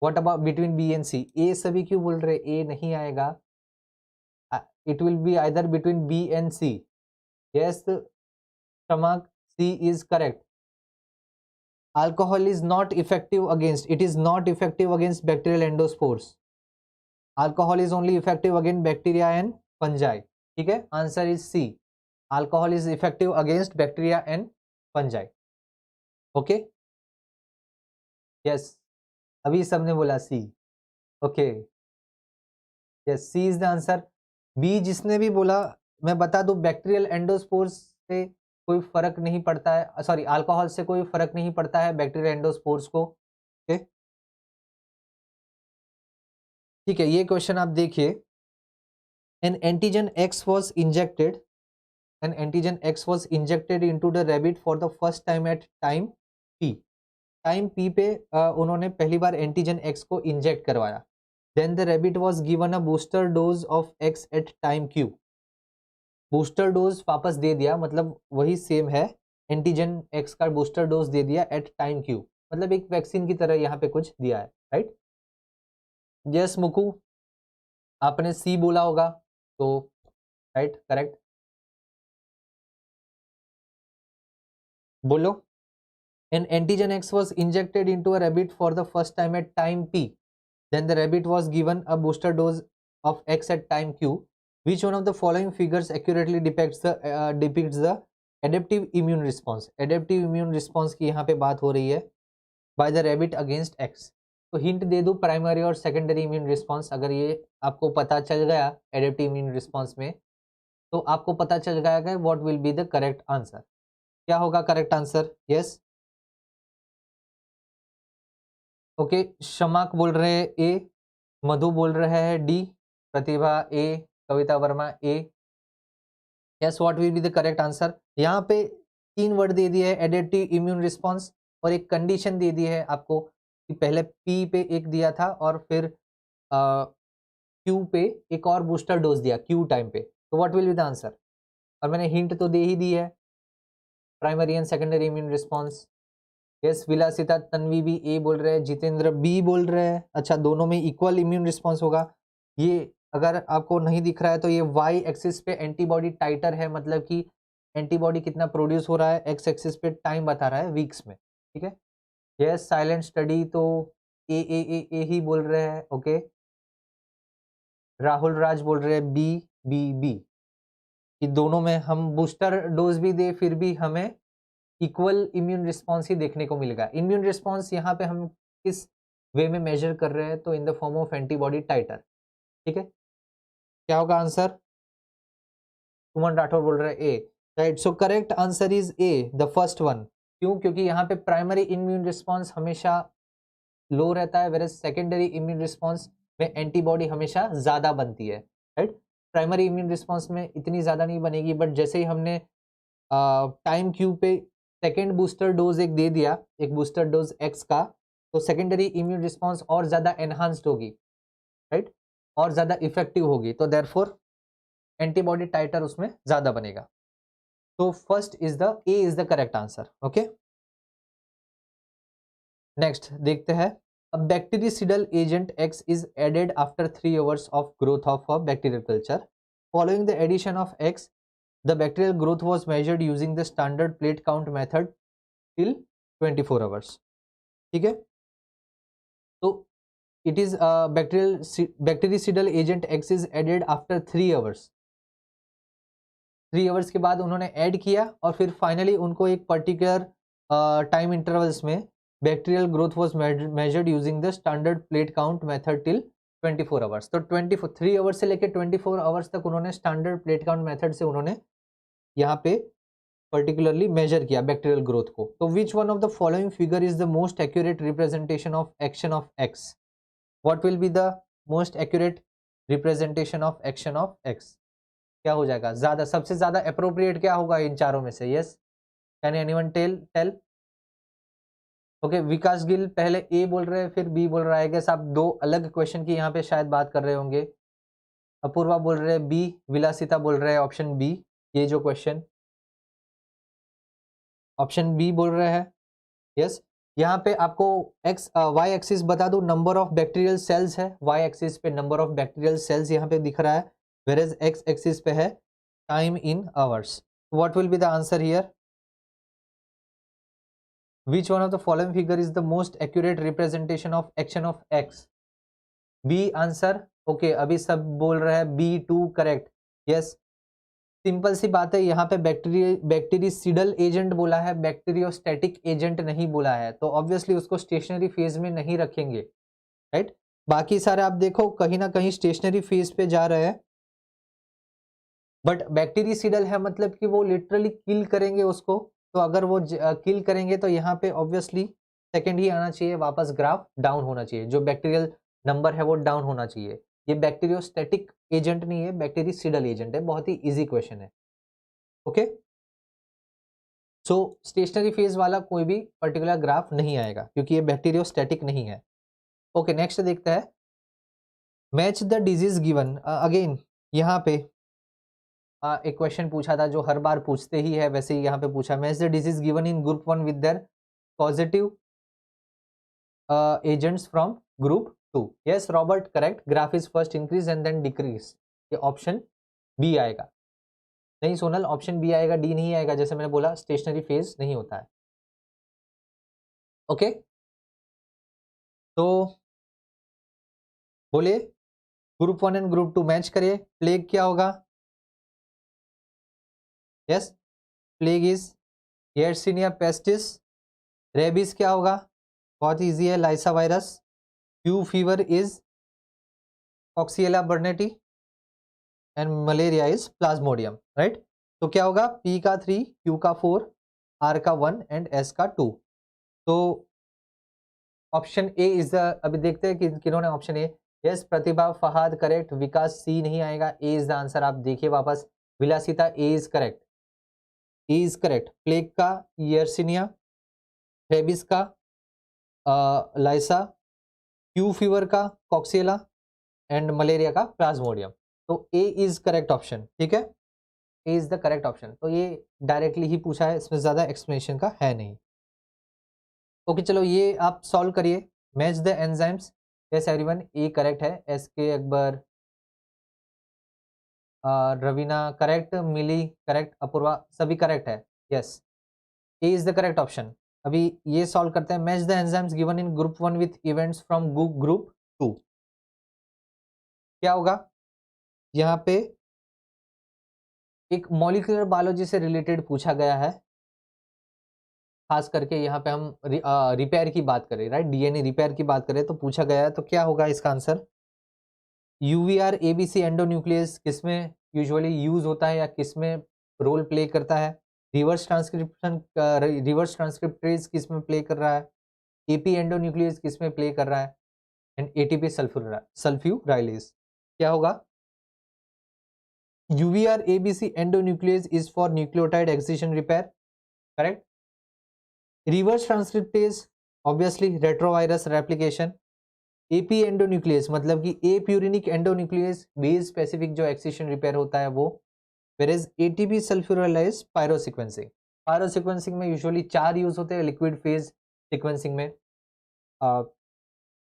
What about between B and C? A सभी क्यों बोल रहे, ए नहीं आएगा, it will be either between B and C, yes Shamak, C is correct. Alcohol is not effective against, it is not effective against bacterial endospores. Alcohol is only effective against bacteria and fungi. ठीक है, answer is C, alcohol is effective against bacteria and fungi. Okay yes, अभी सबने बोला C, okay yes C is the answer. B जिसने भी बोला, मैं बता दूं बैक्टीरियल एंडोस्पोर्स से कोई फर्क नहीं पड़ता है, सॉरी अल्कोहल से कोई फर्क नहीं पड़ता है बैक्टीरियल एंडोस्पोर्स को, ओके ठीक है। ये क्वेश्चन आप देखिए, an antigen X was injected an antigen X was injected into the rabbit for the first time at time P. Time P पे उन्होंने पहली बार एंटीजन एक्स को इंजेक्ट करवाया। Then the rabbit was given a booster dose of X at time Q. Booster dose वापस दे दिया, मतलब वही सेम है, एंटीजन एक्स का बूस्टर डोज दे दिया एट टाइम क्यू, मतलब एक वैक्सीन की तरह यहाँ पे कुछ दिया है, राइट। यस मुकू, आपने सी बोला होगा, तो राइट, करेक्ट, बोलो। An antigen X was injected into a rabbit for the first time at time P. Then the rabbit was given a booster dose of X at time Q. Which one of the following figures accurately depicts the adaptive immune response? Adaptive immune response की यहाँ पे बात हो रही है by the rabbit against X. तो hint दे दूं, primary और सेकेंडरी इम्यून रिस्पॉन्स, अगर ये आपको पता चल गया एडेप्टिव इम्यून रिस्पॉन्स में, तो आपको पता चल जाएगा what will be the correct answer. क्या होगा करेक्ट आंसर? यस, ओके, शमाक बोल रहे हैं ए, मधु बोल रहे हैं D, Pratibha A, Kavita Verma A. Yes, what will be the correct answer? यहाँ पे 3 वर्ड दे दिए है, एडेप्टिव इम्यून रिस्पॉन्स, और एक कंडीशन दे दी है आपको कि पहले पी पे एक दिया था और फिर क्यू पे एक और बूस्टर डोज दिया क्यू टाइम पे, तो what will be the answer? और मैंने हिंट तो दे ही दी है, primary and secondary immune response. Yes, विलासिता तन्वी भी ए बोल रहे हैं, जितेंद्र बी बोल रहे हैं। अच्छा, दोनों में इक्वल इम्यून रिस्पॉन्स होगा। ये अगर आपको नहीं दिख रहा है तो ये वाई एक्सिस पे एंटीबॉडी टाइटर है, मतलब कि एंटीबॉडी कितना प्रोड्यूस हो रहा है, एक्स एक्सिस पे टाइम बता रहा है वीक्स में, ठीक है। यस, साइलेंट स्टडी तो ए ही बोल रहे हैं, ओके। राहुल राज बोल रहे हैं बी बी बी, कि दोनों में हम बूस्टर डोज भी दे फिर भी हमें इक्वल इम्यून रिस्पॉन्स ही देखने को मिलेगा। इम्यून रिस्पॉन्स यहाँ पे हम किस वे में मेजर कर रहे हैं, तो in the form of antibody titer, ठीक है। क्या होगा आंसर? सुमन राठौर बोल रहे हैं A, right. So correct answer is A, the first one. क्यों? क्योंकि यहाँ पे प्राइमरी इम्यून रिस्पॉन्स हमेशा लो रहता है, वेयर सेकेंडरी इम्यून रिस्पॉन्स में एंटीबॉडी हमेशा ज्यादा बनती है, राइट। प्राइमरी इम्यून रिस्पॉन्स में इतनी ज्यादा नहीं बनेगी, बट जैसे ही हमने टाइम क्यू पे सेकेंड बूस्टर डोज एक दे दिया, एक बूस्टर डोज एक्स का, तो सेकेंडरी इम्यून रिस्पॉन्स और ज्यादा एनहांस्ड होगी, राइट, और ज्यादा इफेक्टिव होगी, तो देयरफॉर एंटीबॉडी टाइटर उसमें ज्यादा बनेगा। तो first is the A is the correct answer, okay. Next देखते हैं, a bactericidal agent X is added after 3 hours of growth of a bacterial culture. Following the addition of X, the bacterial growth was measured using the standard plate count method till 24 hours. ठीक है, तो it is a bactericidal agent X is added after 3 hours. 3 hours के बाद उन्होंने add किया और फिर finally उनको एक पर्टिकुलर टाइम इंटरवल्स में bacterial growth was measured using the standard plate count method till 24 hours. तो 3 आवर्स से लेकर 24 आवर्स तक उन्होंने स्टैंडर्ड प्लेट काउंट मेथड से उन्होंने यहाँ पे पर्टिकुलरली मेजर किया बैक्टीरियल ग्रोथ को। तो विच one of the following figure is the most accurate representation of action of x? What will be the most accurate representation of action of x? क्या हो जाएगा ज्यादा, सबसे ज्यादा अप्रोप्रिएट क्या होगा इन चारों में से? Yes, can anyone tell? Okay, Vikas Gill पहले ए बोल रहे हैं फिर बी बोल रहा है, गेस आप दो अलग क्वेश्चन की यहाँ पे शायद बात कर रहे होंगे। अपूर्वा बोल रहे हैं बी, विलासिता बोल रहे हैं ऑप्शन बी। ये जो क्वेश्चन ऑप्शन बी बोल रहे हैं, यस। यहाँ पे आपको एक्स वाई एक्सिस बता दूं, नंबर ऑफ बैक्टीरियल सेल्स है, वाई एक्सिस पे नंबर ऑफ बैक्टीरियल सेल्स यहाँ पे दिख रहा है, whereas एक्स एक्सिस पे है time in hours. What will be the answer here? Which one of the following figure is the most accurate representation of action of X? B answer, okay, अभी सब बोल रहे हैं B2 करेक्ट। यस, सिंपल सी बात है, यहाँ पे बैक्टीरिसिडल agent बोला है, बैक्टीरियोस्टैटिक एजेंट नहीं बोला है, तो ऑब्वियसली उसको स्टेशनरी फेज में नहीं रखेंगे, राइट। बाकी सारे आप देखो कहीं ना कहीं स्टेशनरी फेज पे जा रहे हैं, बट बैक्टीरिसिडल है मतलब कि वो लिटरली किल करेंगे उसको, तो अगर वो किल करेंगे तो यहाँ पे ऑब्वियसली सेकंड ही आना चाहिए, वापस ग्राफ डाउन होना चाहिए, जो बैक्टीरियल नंबर है वो डाउन होना चाहिए। ये बैक्टीरियोस्टैटिक एजेंट नहीं है, बैक्टीरिसिडल एजेंट है। बहुत ही इजी क्वेश्चन है। ओके। सो स्टेशनरी फेज वाला कोई भी पर्टिकुलर ग्राफ नहीं आएगा क्योंकि ये बैक्टीरियोस्टैटिक नहीं है। ओके, नेक्स्ट देखते हैं, match the disease given. Again यहाँ पे एक क्वेश्चन पूछा था जो हर बार पूछते ही है, वैसे ही यहाँ पे पूछा, match the disease given in group 1 with their positive agents from group 2। Yes Robert, correct, graph is first increase and then decrease. ये ऑप्शन बी आएगा। नहीं सोनल, ऑप्शन बी आएगा, डी नहीं आएगा, जैसे मैंने बोला स्टेशनरी फेज नहीं होता है। ओके, तो बोलिए ग्रुप 1 एंड ग्रुप 2 मैच करिए। प्लेग क्या होगा? Yes, plague is Yersinia pestis. Rabies क्या होगा? बहुत इजी है, lyssa virus. Q fever is Coxiella burnetii and malaria is Plasmodium, right. तो क्या होगा? पी का 3, क्यू का 4, आर का 1 एंड एस का 2। तो ऑप्शन ए इज द, अभी देखते हैं कि किन्होंने option A. Yes Pratibha, Fahad correct, Vikas C नहीं आएगा, ए इज द आंसर। आप देखिए वापस, Vilasita A is correct, A is correct. Plague का येर्सिनिया, रेबिस का लाइसा, क्यू फीवर का कॉक्सिएला एंड मलेरिया का प्लाज्मोडियम। तो ए इज करेक्ट ऑप्शन, ठीक है, A is the correct option. तो ये डायरेक्टली ही पूछा है, इसमें ज्यादा एक्सप्लेनेशन का है नहीं। ओके चलो ये आप सॉल्व करिए, match the enzymes. Yes everyone, A correct है, S K Akbar, Raveena correct, मिली करेक्ट, अपूर्वा सभी करेक्ट है। Yes, A is the correct option. अभी ये सॉल्व करते हैं, match the enzymes given in group 1 with events from group 2। क्या होगा? यहाँ पे एक मॉलिक्यूलर बायोलॉजी से रिलेटेड पूछा गया है, खास करके यहाँ पे हम रिपेयर की बात करें, राइट, डीएनए रिपेयर की बात करें तो पूछा गया है। तो क्या होगा इसका आंसर? यूवीआर एबीसी एंडोन्यूक्लियस किसमें यूजुअली यूज होता है या किसमें रोल प्ले करता है? रिवर्स ट्रांसक्रिप्शन, रिवर्स ट्रांसक्रिप्टेज किसमें प्ले कर रहा है? एपी एंडोन्यूक्लियस किसमें प्ले कर रहा है? And ATP sulfurylase. क्या होगा? UVR ABC endonuclease is for nucleotide excision repair, correct? Reverse transcriptase obviously retrovirus replication. AP endonuclease मतलब कि A purinic endonuclease base specific जो excision repair होता है वो, whereas ATP sulfurylase pyrosequencing। pyrosequencing में usually 4 use होते हैं लिक्विड फेज सीक्वेंसिंग में।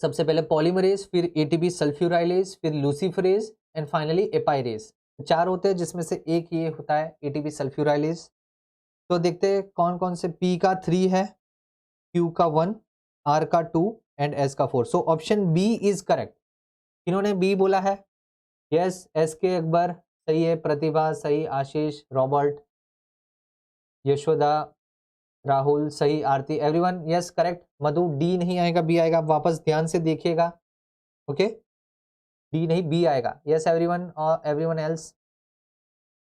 सबसे पहले पॉलीमरेज, फिर ATP सल्फ्यूराइलेज, फिर लूसीफरेज एंड फाइनली एपाइरेज। 4 होते हैं जिसमें से एक ये होता है ATP सल्फ्यूराइलेज। तो देखते हैं कौन कौन से। P का 3 है, Q का 1, R का 2 एंड S का 4। So option B is correct. इन्होंने B बोला है? यस, एस के अकबर सही है, प्रतिभा सही, आशीष, रॉबर्ट, यशोदा, राहुल सही, Aarti, everyone yes correct. Madhu, D नहीं आएगा, बी आएगा। आप वापस ध्यान से देखिएगा, ओके, डी नहीं बी आएगा। यस एवरीवन और एवरीवन एल्स,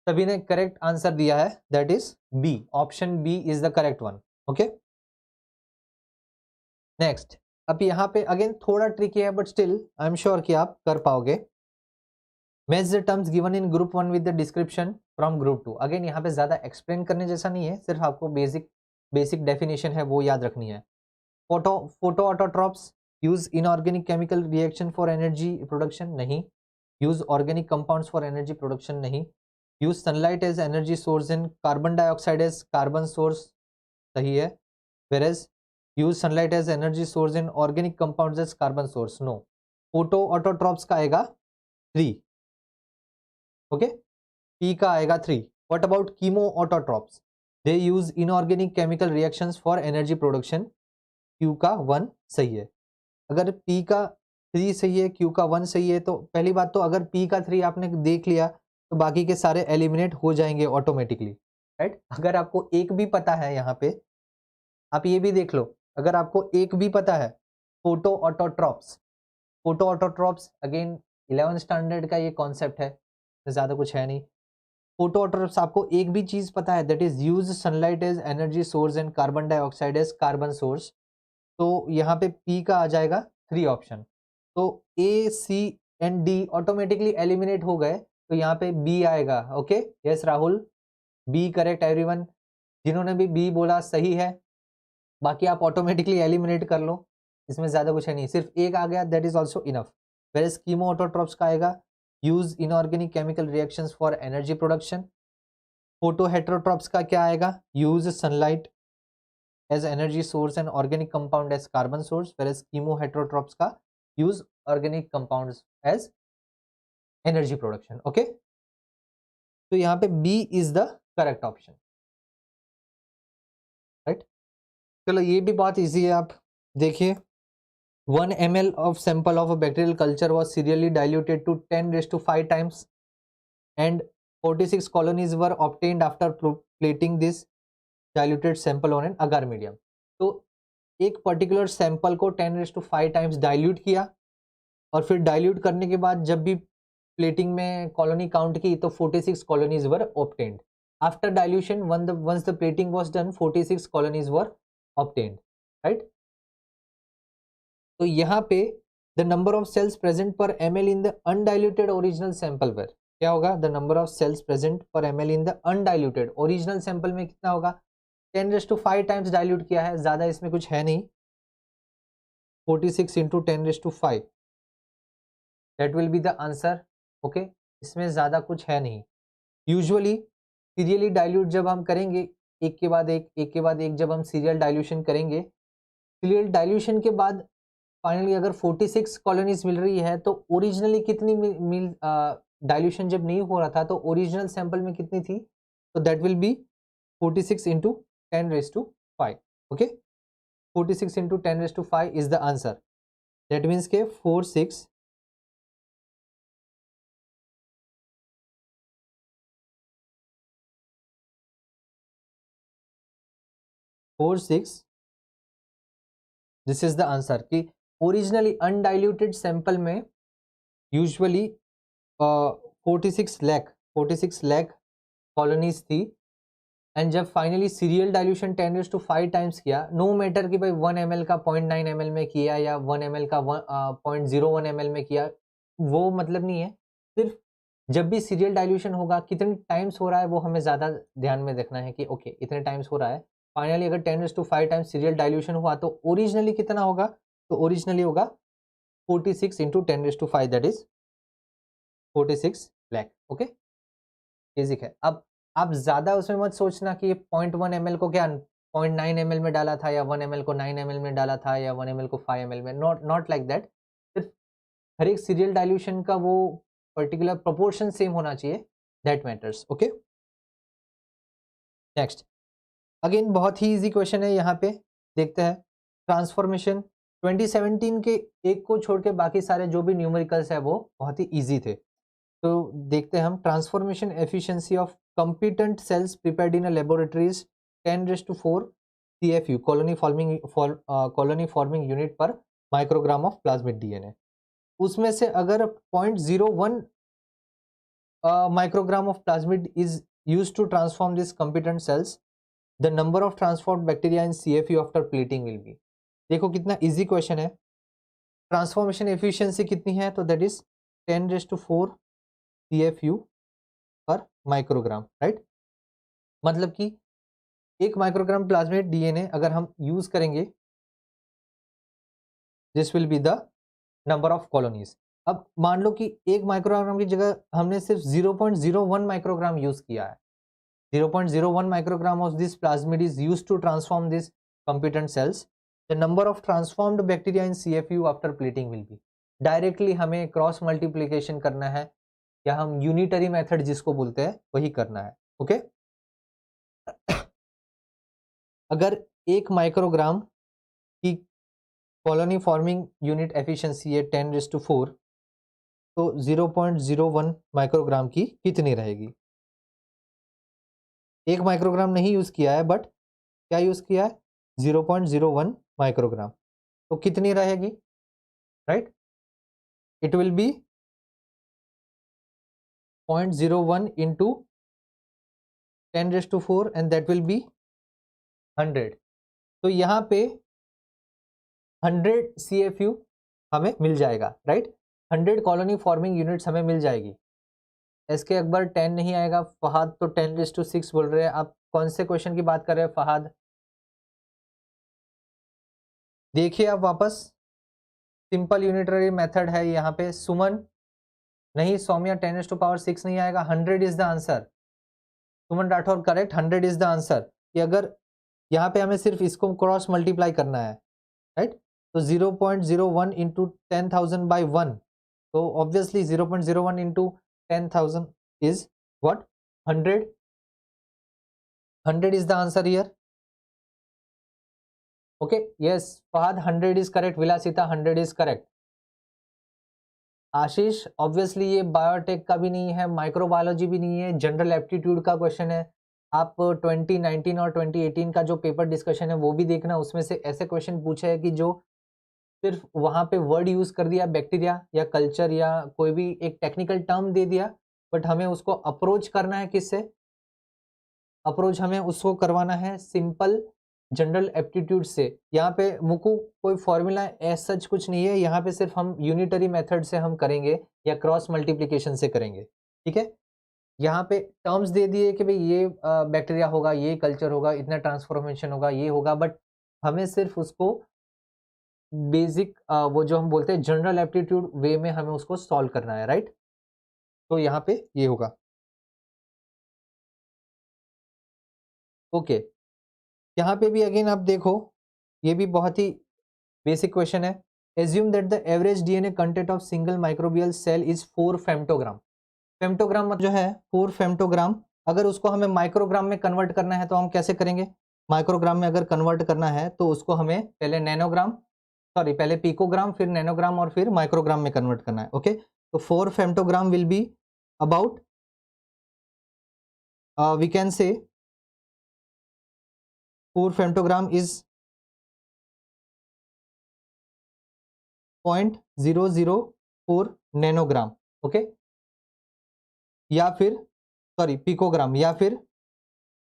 सभी ने करेक्ट आंसर दिया है, that is B, option B is the correct one. Okay next, अब यहाँ पे अगेन थोड़ा ट्रिकी है but still I am sure कि आप कर पाओगे। Match the terms given in group 1 with the description from group 2। Again यहाँ पे ज्यादा एक्सप्लेन करने जैसा नहीं है, सिर्फ आपको बेसिक डेफिनेशन है वो याद रखनी है। Photo autotrophs use inorganic chemical reaction for energy production, नहीं। Use organic compounds for energy production, नहीं। Use sunlight as energy source in carbon dioxide as carbon source, सही है। Whereas use sunlight as energy source in organic compounds as carbon source, no. Photo autotrophs का आएगा 3, okay, P का आएगा 3। What about chemo autotrophs? They use inorganic chemical reactions for energy production, Q का 1 सही है। अगर P का 3 सही है, Q का 1 सही है, तो पहली बात तो अगर P का 3 आपने देख लिया तो बाकी के सारे एलिमिनेट हो जाएंगे ऑटोमेटिकली, राइट। अगर आपको एक भी पता है, यहाँ पे आप ये भी देख लो, अगर आपको एक भी पता है photo autotrophs, photo autotrophs again 11th standard का ये कॉन्सेप्ट है, ज़्यादा कुछ है नहीं। फोटो ऑटोट्रॉप्स आपको एक भी चीज़ पता है, that is use sunlight as energy source and carbon dioxide as carbon source, तो यहाँ पे P का आ जाएगा 3 ऑप्शन। तो A, C and D automatically eliminate हो गए, तो यहाँ पे B आएगा। Okay yes Rahul, B correct everyone, जिन्होंने भी बी बोला सही है, बाकी आप ऑटोमेटिकली एलिमिनेट कर लो, इसमें ज़्यादा कुछ है नहीं, सिर्फ एक आ गया that is also enough. Where chemo autotrophs का आएगा use inorganic chemical reactions for energy production. Photo heterotrophs का क्या आएगा, use sunlight as energy source and organic compound as carbon source, where chemo heterotrophs का use organic compounds as energy production. Okay, तो यहाँ पे B is the correct option, right. चलो ये भी बहुत इजी है, आप देखिए 1 ml of sample of a bacterial culture was serially diluted to 10 raised to 5 times and 46 colonies were obtained after plating this diluted sample on an agar medium। तो एक particular sample को 10 raised to 5 टाइम्स डाइल्यूट किया और फिर dilute करने के बाद जब भी प्लेटिंग में कॉलोनी काउंट की तो 46 colonies were obtained। After dilution, once the plating was done, 46 colonies were obtained, right? तो यहाँ पे the number of cells present पर ml in the undiluted original sample पर क्या होगा, the number of cells present पर ml in the undiluted original sample में कितना होगा, 10⁵ टाइम्स डाइल्यूट किया है, ज्यादा इसमें कुछ है नहीं, 46 into 10⁵, that will be the answer. Okay, इसमें ज्यादा कुछ है नहीं। यूजुअली सीरियली डाइल्यूट जब हम करेंगे, एक के बाद एक जब हम सीरियल डाइल्यूशन करेंगे, सीरियल डाइल्यूशन के बाद फाइनली अगर 46 कॉलोनीज मिल रही है तो ओरिजिनली कितनी मिल डाइल्यूशन जब नहीं हो रहा था तो ओरिजिनल सैंपल में कितनी थी, तो that will be 46 into 10⁵। Okay, 46 into 10⁵ is the answer. That means के 46 दिस इज द आंसर कि ओरिजिनली अनडाइल्यूटेड सैंपल में यूजुअली 46 लाख कॉलोनीज थी एंड जब फाइनली सीरियल डाइल्यूशन 10⁵ टाइम्स किया, नो मैटर कि भाई 1 ml का 0.9 ml में किया या 1 ml का 0.01 ml में किया, वो मतलब नहीं है, सिर्फ जब भी सीरियल डाइल्यूशन होगा कितने टाइम्स हो रहा है वो हमें ज़्यादा ध्यान में देखना है कि ओके इतने टाइम्स हो रहा है। फाइनली अगर 10⁵ टाइम्स सीरियल डाइल्यूशन हुआ तो ओरिजिनली कितना होगा, तो ओरिजिनली होगा 46 into 10⁵, that is 46 lakh. Okay, basic है। अब आप ज़्यादा उसमें मत सोचना कि ये 0.1 ml को क्या 0.9 ml में डाला था या 1 ml को 9 ml में डाला था या 1 ml को 5 ml में, नॉट लाइक दैट। सिर्फ हर एक सीरियल डाइल्यूशन का वो पर्टिकुलर प्रोपोर्शन सेम होना चाहिए, that matters. Okay, next again बहुत ही इजी क्वेश्चन है, यहाँ पे देखते हैं ट्रांसफॉर्मेशन 2017 के एक को छोड़ के बाकी सारे जो भी न्यूमेरिकल्स है वो बहुत ही इजी थे। तो देखते हैं हम transformation efficiency of competent cells prepared in laboratories 10⁴ CFU colony forming unit per microgram of plasmid DNA. उसमें से अगर 0.01 microgram of plasmid is used to transform this competent cells, the number of transformed bacteria in CFU after plating will be. देखो कितना easy question है। Transformation efficiency कितनी है, तो that is 10⁴ CFU per microgram, right. मतलब कि 1 microgram plasmid DNA अगर हम यूज करेंगे, this will be the number of colonies. अब मान लो कि 1 माइक्रोग्राम की जगह हमने सिर्फ 0.01 माइक्रोग्राम यूज किया है, 0.01 microgram of this plasmid is used to transform this competent cells. The number of transformed bacteria in CFU after plating will be। Directly हमें क्रॉस मल्टीप्लीकेशन करना है या हम यूनिटरी मेथड जिसको बोलते हैं वही करना है। ओके, अगर 1 माइक्रोग्राम की कॉलोनी फॉर्मिंग यूनिट एफिशिएंसी है 10⁴, तो 0.01 माइक्रोग्राम की कितनी रहेगी। 1 माइक्रोग्राम नहीं यूज किया है बट क्या यूज किया है, 0.01 माइक्रोग्राम, तो कितनी रहेगी, right. It will B 0.01 into 10⁴ and that will be 100। तो यहाँ पे 100 CFU हमें मिल जाएगा, राइट। 100 कॉलोनी फॉर्मिंग यूनिट्स हमें मिल जाएगी। SK अकबर 10 नहीं आएगा, फहाद तो 10�6 बोल रहे हैं। आप कौन से क्वेश्चन की बात कर रहे हैं फहाद? देखिए आप वापस, सिंपल यूनिटरी मेथड है यहाँ पे। सुमन नहीं, सौम्या 10�6 ⁶ नहीं आएगा, 100 is the answer. Suman Rathore correct, 100 is the answer. कि अगर यहाँ पे हमें सिर्फ इसको क्रॉस मल्टीप्लाई करना है, राइट, तो 0.01 इंटू 10,000 बाई 1, तो obviously 0.01 into 10,000 is what? 100। 100 is the answer here. Okay, yes, Fahad, 100 is correct. Vilasita, 100 is correct. Ashish, obviously ये बायोटेक का भी नहीं है, माइक्रोबायोलॉजी भी नहीं है, जनरल एप्टीट्यूड का क्वेश्चन है। आप 2019 और 2018 का जो पेपर डिस्कशन है वो भी देखना, उसमें से ऐसे क्वेश्चन पूछे है कि जो सिर्फ वहाँ पे वर्ड यूज कर दिया, बैक्टीरिया या कल्चर या कोई भी एक टेक्निकल टर्म दे दिया, बट हमें उसको अप्रोच करना है किससे? अप्रोच हमें उसको करवाना है सिंपल जनरल एप्टीट्यूड से। यहाँ पे मुकु कोई फॉर्मूला एज सच कुछ नहीं है, यहाँ पे सिर्फ हम यूनिटरी मेथड से हम करेंगे या क्रॉस मल्टीप्लिकेशन से करेंगे, ठीक है। यहाँ पे टर्म्स दे दिए कि भाई ये बैक्टीरिया होगा, ये कल्चर होगा, इतना ट्रांसफॉर्मेशन होगा, ये होगा, बट हमें सिर्फ उसको बेसिक वो जो हम बोलते हैं जनरल एप्टीट्यूड वे में हमें उसको सॉल्व करना है, राइट। तो यहाँ पे ये होगा। ओके, यहाँ पे भी अगेन आप देखो, ये भी बहुत ही बेसिक क्वेश्चन है। Assume that the average DNA content of single microbial cell is 4 femtogram. Femtogram मतलब जो है 4 फेम्टोग्राम। अगर उसको हमें माइक्रोग्राम में कन्वर्ट करना है तो हम कैसे करेंगे? माइक्रोग्राम में अगर कन्वर्ट करना है तो उसको हमें पहले नैनोग्राम, सॉरी पहले पिकोग्राम, फिर नैनोग्राम और फिर माइक्रोग्राम में कन्वर्ट करना है। ओके, तो 4 femtogram will be about we can say 4 femtogram is 0.004 nanogram. Okay, या फिर सॉरी पिकोग्राम, या फिर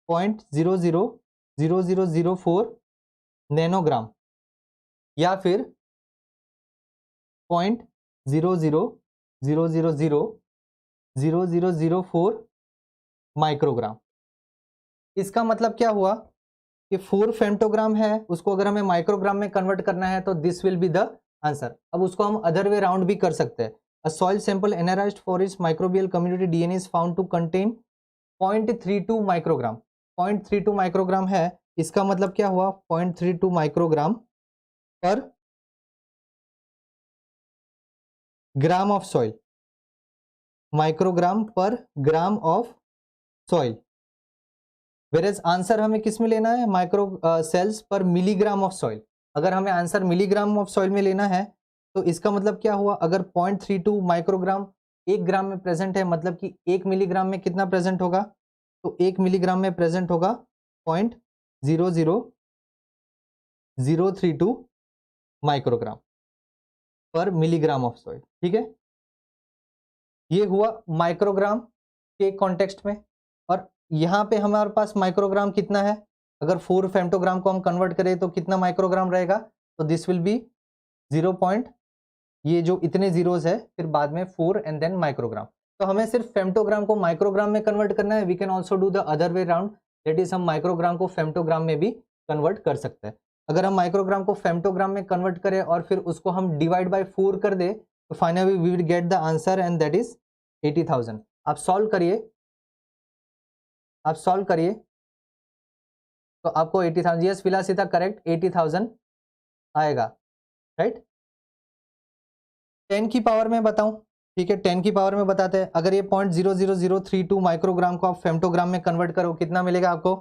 0.000004 नैनोग्राम, या फिर 0.00000004 माइक्रोग्राम। इसका मतलब क्या हुआ कि 4 फेम्टोग्राम है, उसको अगर हमें माइक्रोग्राम में कन्वर्ट करना है तो this will be the answer. अब उसको हम अदर वे राउंड भी कर सकते हैं। A soil sample analysed for its microbial community DNA is found to contain 0.32 microgram. 0.32 microgram है, इसका मतलब क्या हुआ? 0.32 माइक्रोग्राम पर ग्राम ऑफ सॉइल, माइक्रोग्राम पर ग्राम ऑफ सॉइल। वेरेज आंसर हमें किस में लेना है? माइक्रो सेल्स पर मिलीग्राम ऑफ सॉइल। अगर हमें आंसर मिलीग्राम ऑफ सॉइल में लेना है तो इसका मतलब क्या हुआ? अगर 0.32 माइक्रोग्राम 1 ग्राम में प्रेजेंट है, मतलब कि 1 मिलीग्राम में कितना प्रेजेंट होगा? तो 1 मिलीग्राम में प्रेजेंट होगा 0.00032 माइक्रोग्राम पर मिलीग्राम ऑफ सॉइल, ठीक है। ये हुआ माइक्रोग्राम के कॉन्टेक्स्ट में। और यहाँ पे हमारे पास माइक्रोग्राम कितना है? अगर 4 फेम्टोग्राम को हम कन्वर्ट करें तो कितना माइक्रोग्राम रहेगा? तो दिस विल बी 0 पॉइंट, ये जो इतने जीरोस है फिर बाद में 4 एंड देन माइक्रोग्राम। तो हमें सिर्फ फेम्टोग्राम को माइक्रोग्राम में कन्वर्ट करना है। We can also do the other way round, that is हम माइक्रोग्राम को फेम्टोग्राम में भी कन्वर्ट कर सकते हैं। अगर हम माइक्रोग्राम को फेम्टोग्राम में कन्वर्ट करें और फिर उसको हम डिवाइड बाय 4 कर दे तो finally we will get the answer and that is 80,000। आप सॉल्व करिए, आप सॉल्व करिए तो आपको 80,000, यस विलासिता करेक्ट, 80,000 आएगा, राइट। 10 की पावर में बताऊं, ठीक है, 10 की पावर में बताते हैं। अगर ये 0.00032 माइक्रोग्राम को आप फेम्टोग्राम में कन्वर्ट करो कितना मिलेगा आपको?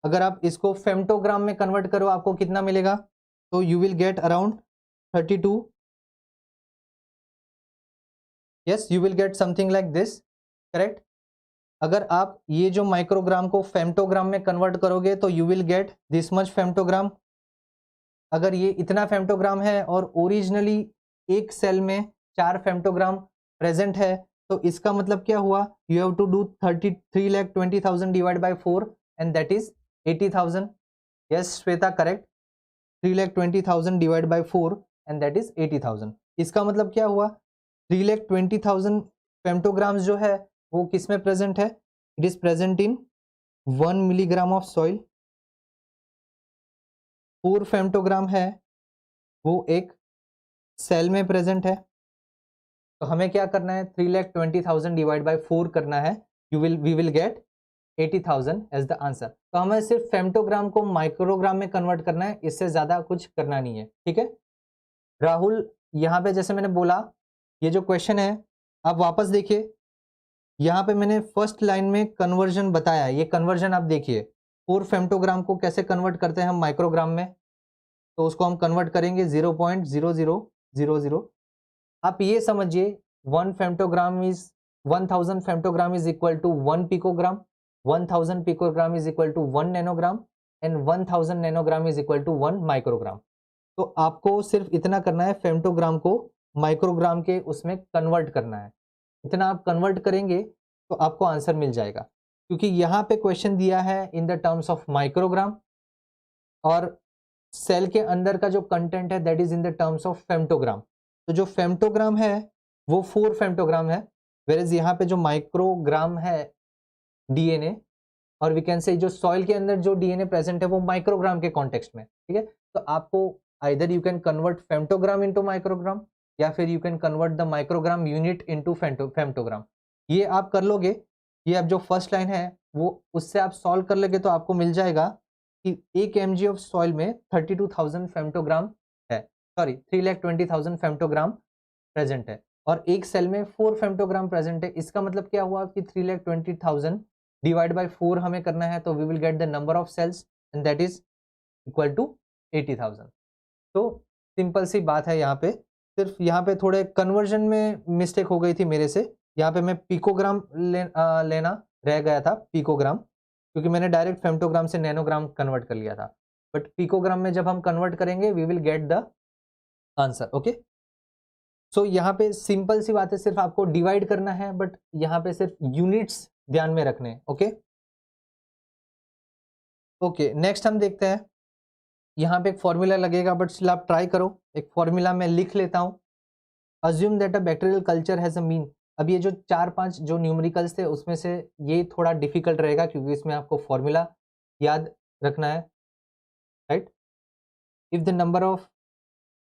अगर आप इसको फेम्टोग्राम में कन्वर्ट करो आपको कितना मिलेगा? तो you will get around 32, yes you will get something like this, correct. अगर आप ये जो माइक्रोग्राम को फेम्टोग्राम में कन्वर्ट करोगे तो you will get this much femtogram. अगर ये इतना फेम्टोग्राम है और ओरिजिनली एक सेल में 4 फेम्टोग्राम प्रेजेंट है तो इसका मतलब क्या हुआ? You have to do 3,20,000 divide by 4 and that is 80,000। Yes Shweta correct, 3,20,000 divide by 4 and that is 80,000। इसका मतलब क्या हुआ? 3,20,000 फेम्टोग्राम्स जो है वो किस में प्रेजेंट है? It is present in 1 milligram of soil. 4 फेम्टोग्राम है वो एक सेल में प्रेजेंट है। तो हमें क्या करना है? 3,20,000 डिवाइड बाय 4 करना है। We will get 80,000 as the answer. तो हमें सिर्फ फेम्टोग्राम को माइक्रोग्राम में कन्वर्ट करना है, इससे ज्यादा कुछ करना नहीं है। ठीक है राहुल, यहाँ पे जैसे मैंने बोला ये जो क्वेश्चन है आप वापस देखिए, यहाँ पे मैंने फर्स्ट लाइन में कन्वर्जन बताया है। ये कन्वर्जन आप देखिए, 4 फेम्टोग्राम को कैसे कन्वर्ट करते हैं हम माइक्रोग्राम में, तो उसको हम कन्वर्ट करेंगे 0.0000। आप ये समझिए 1 femtogram is 1000 femtogram is equal to 1 picogram, 1000 picogram is equal to 1 nanogram and 1000 nanogram is equal to 1 microgram. तो आपको सिर्फ इतना करना है, फेम्टोग्राम को माइक्रोग्राम के उसमें कन्वर्ट करना है। इतना आप कन्वर्ट करेंगे तो आपको आंसर मिल जाएगा, क्योंकि यहाँ पे क्वेश्चन दिया है in the terms of microgram और सेल के अंदर का जो कंटेंट है that is in the terms of femtogram. तो जो फेम्टोग्राम है वो 4 फेम्टोग्राम है, वेरएज यहाँ पे जो माइक्रोग्राम है डीएनए, और वी कैन से जो सॉइल के अंदर जो डीएनए प्रेजेंट है वो माइक्रोग्राम के कॉन्टेक्स्ट में। ठीक है, तो आपको either you can convert femtogram into microgram या फिर you can convert the microgram unit into femtogram. ये आप कर लोगे, ये अब जो फर्स्ट लाइन है वो उससे आप सॉल्व कर लोगे तो आपको मिल जाएगा कि 1 mg ऑफ सॉइल में 32,000 फेम्टोग्राम है, सॉरी 3,20,000 फेम्टोग्राम प्रेजेंट है, और एक सेल में 4 फेम्टोग्राम प्रेजेंट है। इसका मतलब क्या हुआ कि 3,20,000 डिवाइड बाय 4 हमें करना है, तो we will get the number of cells and that is equal to 80,000। तो सिंपल सी बात है, यहाँ पे सिर्फ यहाँ पे थोड़े कन्वर्जन में मिस्टेक हो गई थी मेरे से। यहाँ पे मैं पिकोग्राम लेना रह गया था, पिकोग्राम, क्योंकि मैंने डायरेक्ट फेम्टोग्राम से नैनोग्राम कन्वर्ट कर लिया था, बट पिकोग्राम में जब हम कन्वर्ट करेंगे we will get the answer. Okay, so यहाँ पे सिंपल सी बात है, सिर्फ आपको डिवाइड करना है, बट यहाँ पे सिर्फ यूनिट्स ध्यान में रखने हैं। ओके ओके, नेक्स्ट हम देखते हैं। यहाँ पे एक फॉर्मूला लगेगा, बट स्टिल आप ट्राई करो। एक फॉर्मूला मैं लिख लेता हूँ। Assume that a bacterial culture has a mean. अब ये जो 4-5 जो न्यूमेरिकल्स थे उसमें से ये थोड़ा डिफिकल्ट रहेगा, क्योंकि इसमें आपको फॉर्मूला याद रखना है, right. If the number of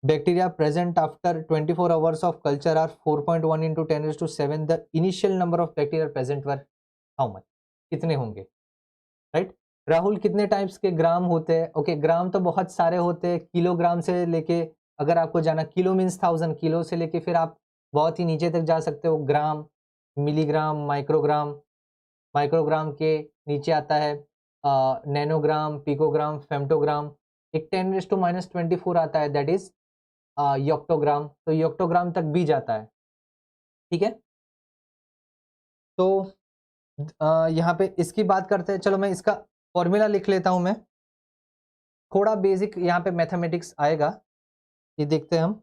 bacteria present after 24 hours of culture are 4.1 into 10⁻⁷, the initial number of bacteria present were how much? कितने होंगे, राइट। राहुल, कितने टाइप्स के ग्राम होते हैं? ओके, ग्राम तो बहुत सारे होते हैं, किलोग्राम से लेके, अगर आपको जाना किलो मीन्स 1000, किलो से लेके फिर आप बहुत ही नीचे तक जा सकते हो, ग्राम, मिलीग्राम, माइक्रोग्राम। माइक्रोग्राम के नीचे आता है नैनोग्राम, पिकोग्राम, फेम्टोग्राम। एक 10⁻24 आता है, दैट इज योक्टोग्राम, तो योक्टोग्राम तक भी जाता है। ठीक है, तो यहाँ पे इसकी बात करते हैं। चलो मैं इसका फॉर्मूला लिख लेता हूं। मैं थोड़ा बेसिक यहाँ पे मैथमेटिक्स आएगा, ये देखते हैं हम।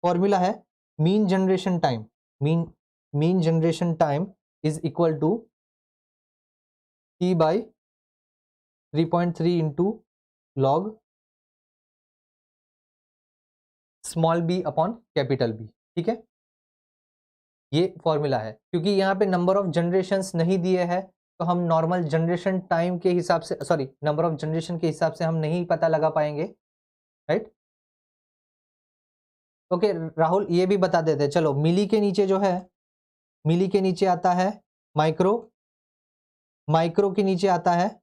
फॉर्मूला है mean generation time, mean generation time is equal to T/3.3 into log small b upon capital B। ठीक है, ये फॉर्मूला है। क्योंकि यहाँ पे नंबर ऑफ जनरेशन्स नहीं दिए हैं, तो हम नॉर्मल जनरेशन टाइम के हिसाब से, सॉरी नंबर ऑफ जनरेशन के हिसाब से हम नहीं पता लगा पाएंगे, राइट। ओके राहुल, ये भी बता देते हैं। चलो, मिली के नीचे जो है, मिली के नीचे आता है माइक्रो, माइक्रो के नीचे आता है,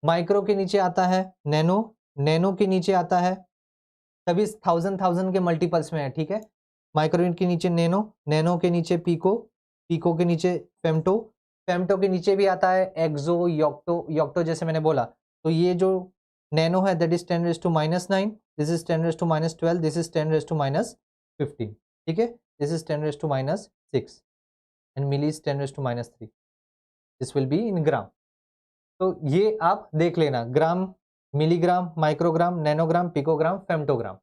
माइक्रो के नीचे आता है नैनो, नैनो के नीचे आता है, सभी 1000 के मल्टीपल्स में है। ठीक है, माइक्रो के नीचे नैनो, नैनो के नीचे पिको, पिको के नीचे फेम्टो, फेम्टो के नीचे भी आता है एक्सो, योक्टो, योक्टो जैसे मैंने बोला। तो ये जो नैनो है that is 10⁻⁹, this is 10⁻12, this is 10⁻15। ठीक है, this is 10⁻6 and milli is 10⁻3। This will be in gram. तो ये आप देख लेना, gram, milligram, microgram, nanogram, picogram, femtogram.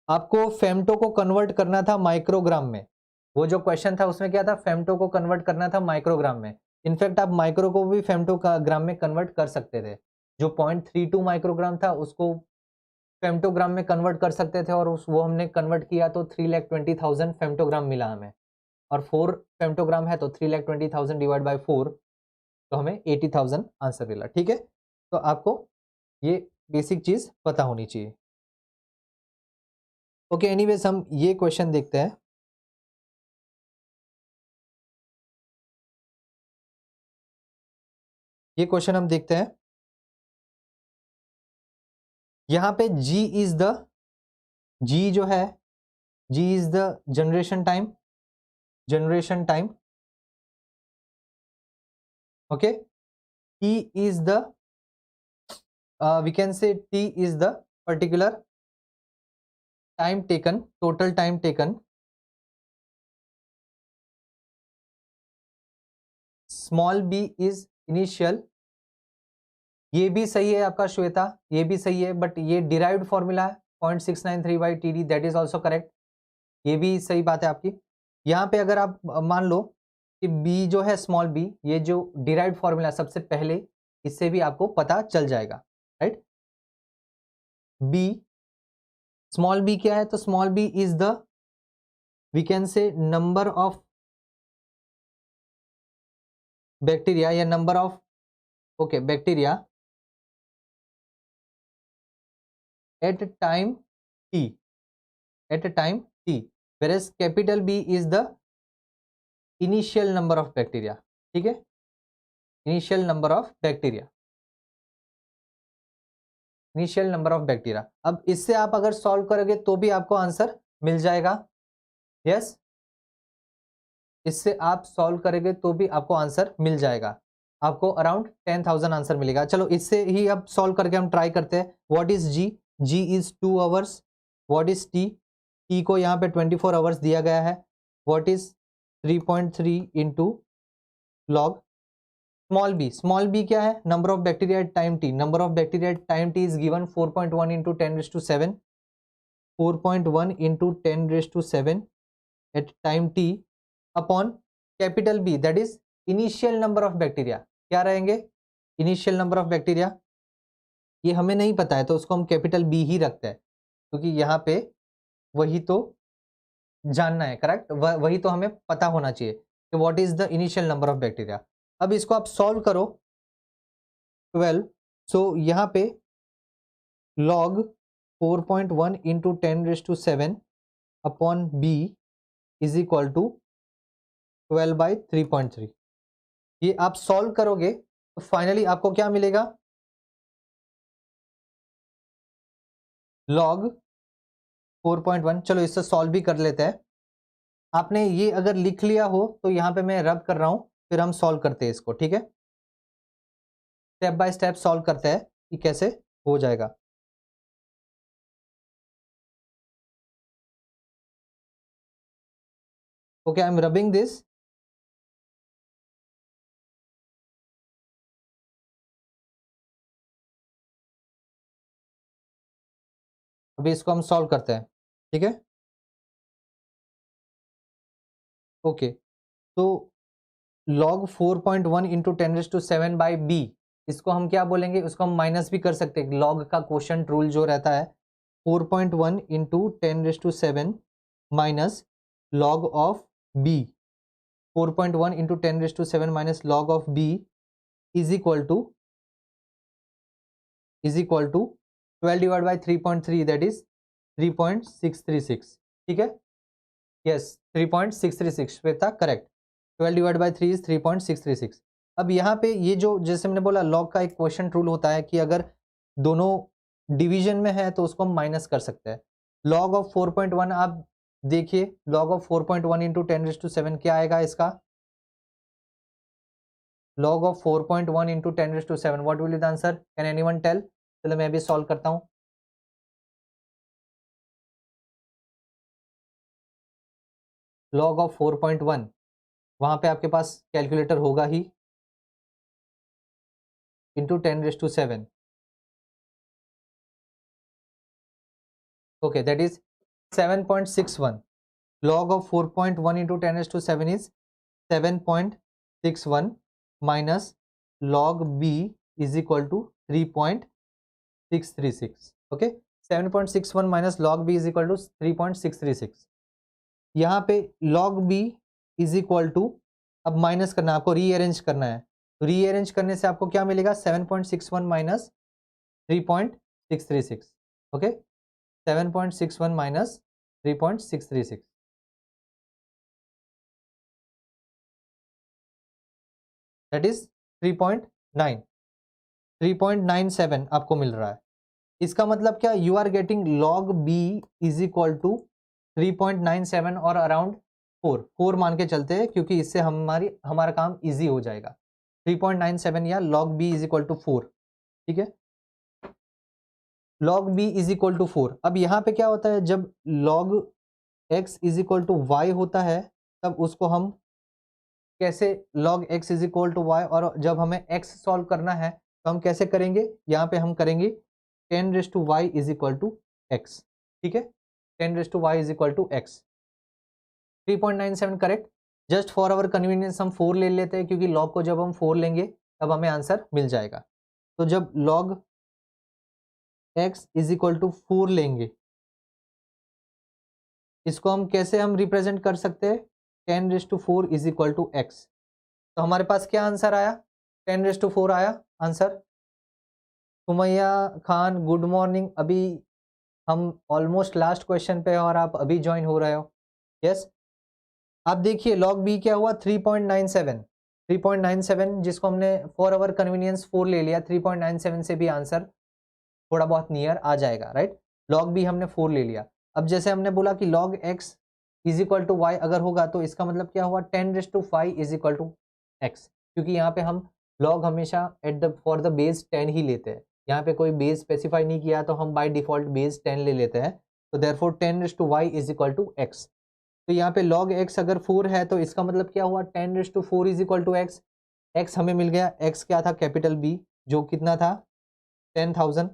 आपको फेम्टो को कन्वर्ट करना था माइक्रोग्राम में। वो जो क्वेश्चन था उसमें क्या था, फेम्टो को कन्वर्ट करना था माइक्रोग्राम में। इनफैक्ट आप माइक्रो को भी फेम्टो का ग्राम में कन्वर्ट कर सकते थे। जो 0.32 माइक्रोग्राम था उसको फेम्टोग्राम में कन्वर्ट कर सकते थे और वो हमने कन्वर्ट किया तो 3,20,000 फेम्टोग्राम मिला हमें, और 4 फेम्टोग्राम है तो 3,20,000 डिवाइड बाय 4 तो हमें 80,000 आंसर मिला। ठीक है, तो आपको ये बेसिक चीज पता होनी चाहिए। ओके, एनीवेज हम ये क्वेश्चन देखते हैं। ये क्वेश्चन हम देखते हैं। यहां पे जी जो है, G is the generation time, okay. T is the we can say T is the particular time taken, total time taken. Small B is initial, ये भी सही है आपका श्वेता, ये भी सही है, बट ये डिराइव्ड फॉर्मूला है 0.693 by T D, that is also correct, ये भी सही बात है आपकी। यहाँ पे अगर आप मान लो कि बी जो है स्मॉल बी, ये जो डिराइव्ड फॉर्मूला सबसे पहले, इससे भी आपको पता चल जाएगा, राइट। बी, स्मॉल बी क्या है, तो small B is the we can say number of bacteria या number of okay bacteria at time t, at a time t, whereas capital B is the initial number of bacteria, ठीक है, initial number of bacteria, initial number of bacteria। अब इससे आप अगर solve करोगे तो भी आपको आंसर मिल जाएगा, यस, इससे आप सॉल्व करोगे तो भी आपको आंसर मिल जाएगा, आपको अराउंड 10,000 आंसर मिलेगा। चलो इससे ही अब सॉल्व करके हम ट्राई करते हैं। What is G, G is 2 hours. What is T, T को यहाँ पे 24 आवर्स दिया गया है। What is 3.3 into log small B क्या है, number of bacteria at time T, number of bacteria at time T is given 4.1 into 10⁻⁷, 4.1 into 10⁻⁷ at time T upon capital B, that is initial number of bacteria. क्या रहेंगे, initial number of bacteria, ये हमें नहीं पता है तो उसको हम कैपिटल बी ही रखते हैं, क्योंकि यहाँ पे वही तो जानना है, करेक्ट, वही तो हमें पता होना चाहिए कि what is the initial number of bacteria. अब इसको आप सॉल्व करो 12, सो यहाँ पे log 4.1 into 10⁻⁷ upon B is equal to 12/3.3। ये आप सॉल्व करोगे तो फाइनली आपको क्या मिलेगा, लॉग 4.1। चलो इससे सॉल्व भी कर लेते हैं। आपने ये अगर लिख लिया हो तो यहाँ पे मैं रब कर रहा हूं, फिर हम सॉल्व करते हैं इसको, ठीक है, स्टेप बाय स्टेप सॉल्व करते हैं कि कैसे हो जाएगा। Okay, I am rubbing this. अभी इसको हम सॉल्व करते हैं, ठीक है। ओके, तो log 4.1 इंटू 10⁻⁷ बाई बी, इसको हम क्या बोलेंगे, उसको हम माइनस भी कर सकते हैं, लॉग का क्वोशंट रूल जो रहता है 4.1 into 10⁻⁷ minus log of B, 4.1 into 10⁻⁷ minus log of B is equal to 12 divide by 3.3, that is 3.636, ठीक है, yes 3.636 Shweta, correct, 12 divide by 3 is 3.636। अब यहाँ पे ये जो जैसे मैंने बोला लॉग का एक क्वेश्चन रूल होता है कि अगर दोनों डिवीजन में है तो उसको हम माइनस कर सकते हैं। लॉग ऑफ 4.1 आप देखिए, लॉग ऑफ 4.1 इंटू 10⁻⁷ क्या आएगा इसका, log of 4.1 into 10⁻⁷, what will be the answer, can anyone tell? चलो मैं भी सॉल्व करता हूं। log of 4.1, वहां पे आपके पास कैलकुलेटर होगा ही, into 10⁻⁷, okay, that is 7.61। log of 4.1 into 10⁻⁷ is 7.61 minus log b is equal to 3.636, okay, 7.61 minus log B is equal to 3.636। यहाँ पे log B is equal to, अब माइनस करना है आपको, रीअरेंज करना है, तो रीअरेंज करने से आपको क्या मिलेगा, 7.61 minus 3.636। Okay, 7.61 minus 3.636, that is 3.97 आपको मिल रहा है। इसका मतलब क्या, you are getting log B is equal to 3.97 और अराउंड 4 मान के चलते हैं, क्योंकि इससे हमारा काम इजी हो जाएगा। 3.97 या log b is equal to 4, ठीक है, log b is equal to 4। अब यहाँ पे क्या होता है, जब log x is equal to y होता है, तब उसको हम कैसे, log x is equal to y, और जब हमें x सॉल्व करना है तो हम कैसे करेंगे, यहाँ पे हम करेंगे 10 raise to y is equal to x, ठीक है, 10 raise to y is equal to x। 3.97 correct. Just for our convenience हम 4 ले लेते हैं, क्योंकि log को जब हम 4 लेंगे तब हमें आंसर मिल जाएगा। तो जब log x is equal to 4 लेंगे, इसको हम कैसे हम रिप्रेजेंट कर सकते हैं, 10 raise to 4 is equal to x। तो हमारे पास क्या आंसर आया, 10 रेज टू 4 आया answer. Sumaiya Khan good morning, अभी हम ऑलमोस्ट लास्ट क्वेश्चन पे हैं और आप अभी ज्वाइन हो रहे हो। यस, आप देखिए log b क्या हुआ, 3.97 जिसको हमने फॉर आवर कन्वीनियंस 4 ले लिया, 3.97 से भी आंसर थोड़ा बहुत नियर आ जाएगा, राइट। log b हमने 4 ले लिया। अब जैसे हमने बोला कि log x is equal to y अगर होगा, तो इसका मतलब क्या हुआ, 10 raise to 5 is equal to x, क्योंकि यहाँ पे हम log हमेशा फॉर द बेस 10 ही लेते हैं, यहाँ पे कोई बेस स्पेसिफाई नहीं किया, तो हम बाय डिफॉल्ट बेस 10 ले लेते हैं। तो therefore 10 raise to y is equal to x। तो यहाँ पे log x अगर 4 है, तो इसका मतलब क्या हुआ, 10 raise to 4 is equal to x। x हमें मिल गया, x क्या था, कैपिटल B, जो कितना था, 10,000।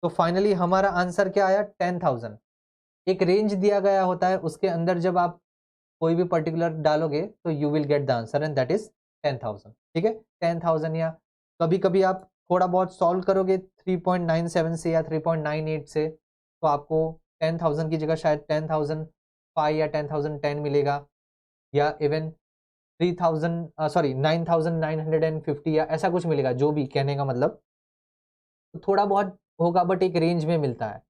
तो फाइनली हमारा आंसर क्या आया, 10,000। एक रेंज दिया गया होता है, उसके अंदर जब आप कोई भी पर्टिकुलर डालोगे तो you will get the answer, and that is 10,000, ठीक है। 10,000, या कभी कभी आप थोड़ा बहुत सॉल्व करोगे 3.97 से या 3.98 से, तो आपको 10,000 की जगह शायद 10,005 या 10,010 मिलेगा, या इवन 9,950 या ऐसा कुछ मिलेगा, जो भी कहने का मतलब, तो थोड़ा बहुत होगा बट एक रेंज में मिलता है।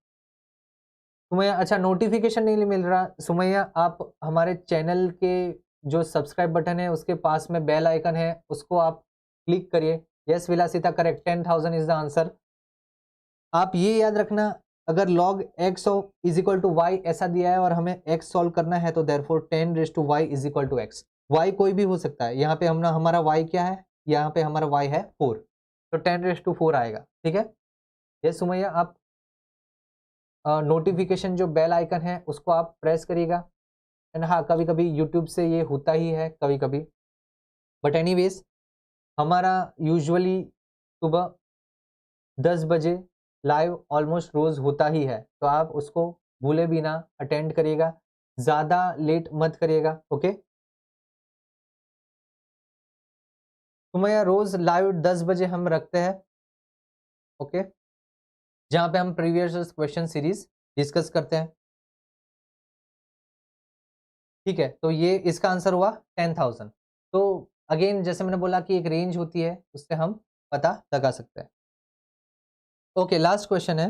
सुमैया, अच्छा नोटिफिकेशन नहीं मिल रहा, सुमैया आप हमारे चैनल के जो सब्सक्राइब बटन है उसके पास में बेल आइकन है, उसको आप क्लिक करिए। Yes Vilasita correct, 10,000 is the answer. आप ये याद रखना, अगर log x is equal to y ऐसा दिया है और हमें x सॉल्व करना है, तो therefore 10 raise to y is equal to x। y कोई भी हो सकता है, यहाँ पे हमारा y क्या है, यहाँ पे हमारा y है 4, तो 10 रेज टू 4 आएगा, ठीक है। यस सुमैया, आप नोटिफिकेशन जो बेल आइकन है उसको आप प्रेस करिएगा। एंड हाँ, कभी कभी यूट्यूब से ये होता ही है कभी कभी, बट एनीवेज हमारा यूजुअली सुबह 10 बजे लाइव ऑलमोस्ट रोज होता ही है, तो आप उसको भूले भी ना, अटेंड करिएगा, ज़्यादा लेट मत करिएगा, ओके। तो मैं रोज लाइव 10 बजे हम रखते हैं, ओके, जहाँ पे हम प्रीवियस क्वेश्चन सीरीज डिस्कस करते हैं, ठीक है। तो ये इसका आंसर हुआ 10,000। तो अगेन जैसे मैंने बोला कि एक रेंज होती है, उससे हम पता लगा सकते हैं। ओके, लास्ट क्वेश्चन है,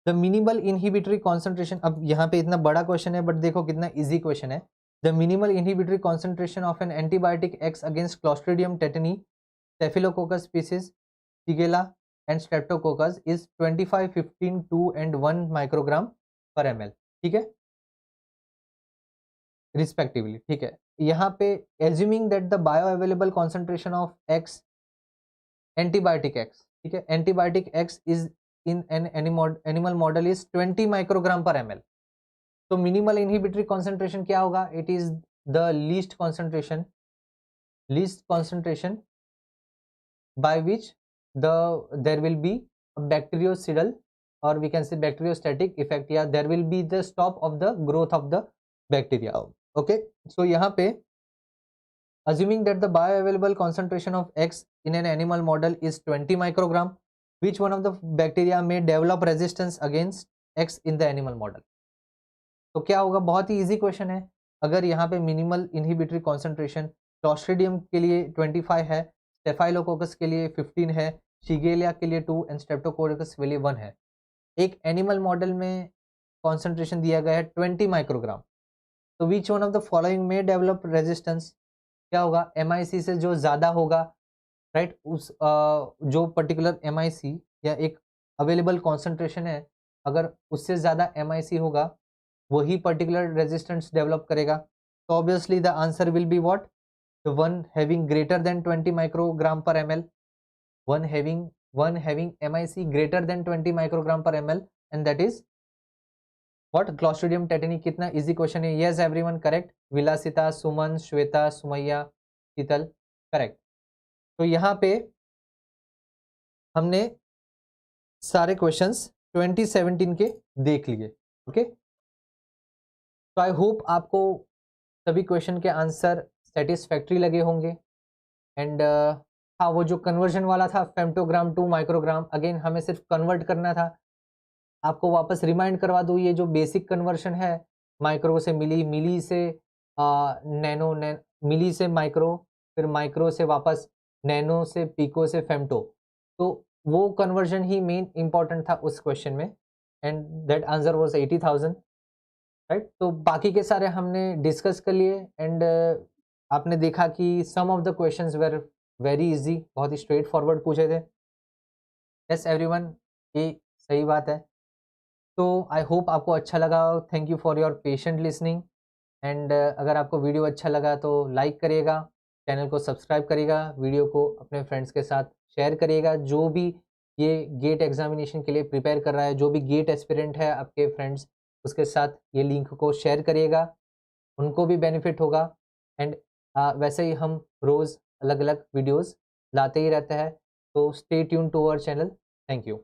द मिनिमल इनहिबिटरी कॉन्सेंट्रेशन। अब यहाँ पे इतना बड़ा क्वेश्चन है, बट देखो कितना इजी क्वेश्चन है। The minimal inhibitory concentration of an antibiotic x against Clostridium tetani staphylococcus species Shigella and Streptococcus is 25, 15, 2 and 1 microgram पर ml, ठीक है, रिस्पेक्टिवली, ठीक है। यहाँ पे assuming that the bio available concentration of x, antibiotic x, ठीक है, antibiotic x is in an animal model is 20 microgram पर ml। तो मिनिमल इनहिबिटरी कॉन्सेंट्रेशन क्या होगा, it is the least concentration by which there will be a bactericidal, or we can say bacteriostatic effect, या there will be the stop of the growth of the bacteria, okay। so यहाँ पे assuming that the bioavailable concentration of X in an animal model is 20 microgram, which one of the bacteria may develop resistance against X in the animal model. तो क्या होगा, बहुत ही easy question है। अगर यहाँ पे मिनिमल इनहिबिटरी कॉन्सेंट्रेशन क्लॉस्ट्रिडियम के लिए 25 है, स्टेफाइलोकोकस के लिए 15 है, शिगेलिया के लिए 2 एंड स्ट्रेप्टोकोकस के लिए 1 है। एक एनिमल मॉडल में कॉन्सेंट्रेशन दिया गया है 20 माइक्रोग्राम। तो विच वन ऑफ द फॉलोइंग में डेवलप रेजिस्टेंस, क्या होगा, MIC से जो ज़्यादा होगा, राइट, उस जो पर्टिकुलर MIC या एक अवेलेबल कॉन्सेंट्रेशन है, अगर उससे ज़्यादा MIC होगा वही पर्टिकुलर रेजिस्टेंस डेवलप करेगा। तो obviously the answer will be what, the one having greater than 20 microgram per ml, one having MIC greater than 20 microgram per ml, and that is what, Clostridium tetani। कितना easy question है। yes everyone correct, विलासिता, सुमन, श्वेता, सुमैया, शीतल, correct. तो यहाँ पे हमने सारे questions 2017 के देख लिए। ओके, तो आई होप आपको सभी क्वेश्चन के आंसर सेटिस्फैक्ट्री लगे होंगे। एंड हाँ, वो जो कन्वर्जन वाला था फेम्टोग्राम टू माइक्रोग्राम, अगेन हमें सिर्फ कन्वर्ट करना था। आपको वापस रिमाइंड करवा दूँ, ये जो बेसिक कन्वर्शन है, माइक्रो से मिली, मिली से नैनो, मिली से माइक्रो, फिर माइक्रो से वापस नैनो, से पिको, से फेम्टो, तो वो कन्वर्जन ही मेन इंपॉर्टेंट था उस क्वेश्चन में। And that answer was 80,000, right. तो बाकी के सारे हमने डिस्कस कर लिए। एंड आपने देखा कि some of the questions were very easy, बहुत ही स्ट्रेट फॉरवर्ड पूछे थे। यस एवरीवन, ये सही बात है। तो आई होप आपको अच्छा लगा। Thank you for your patient listening. And अगर आपको वीडियो अच्छा लगा तो लाइक करिएगा, चैनल को सब्सक्राइब करिएगा, वीडियो को अपने फ्रेंड्स के साथ शेयर करिएगा। जो भी ये गेट एग्जामिनेशन के लिए प्रिपेयर कर रहा है, जो भी गेट एस्पिरेंट है आपके फ्रेंड्स, उसके साथ ये लिंक को शेयर करिएगा, उनको भी बेनिफिट होगा। एंड वैसे ही हम रोज़ अलग अलग वीडियोस लाते ही रहते हैं। तो stay tune to our channel. Thank you.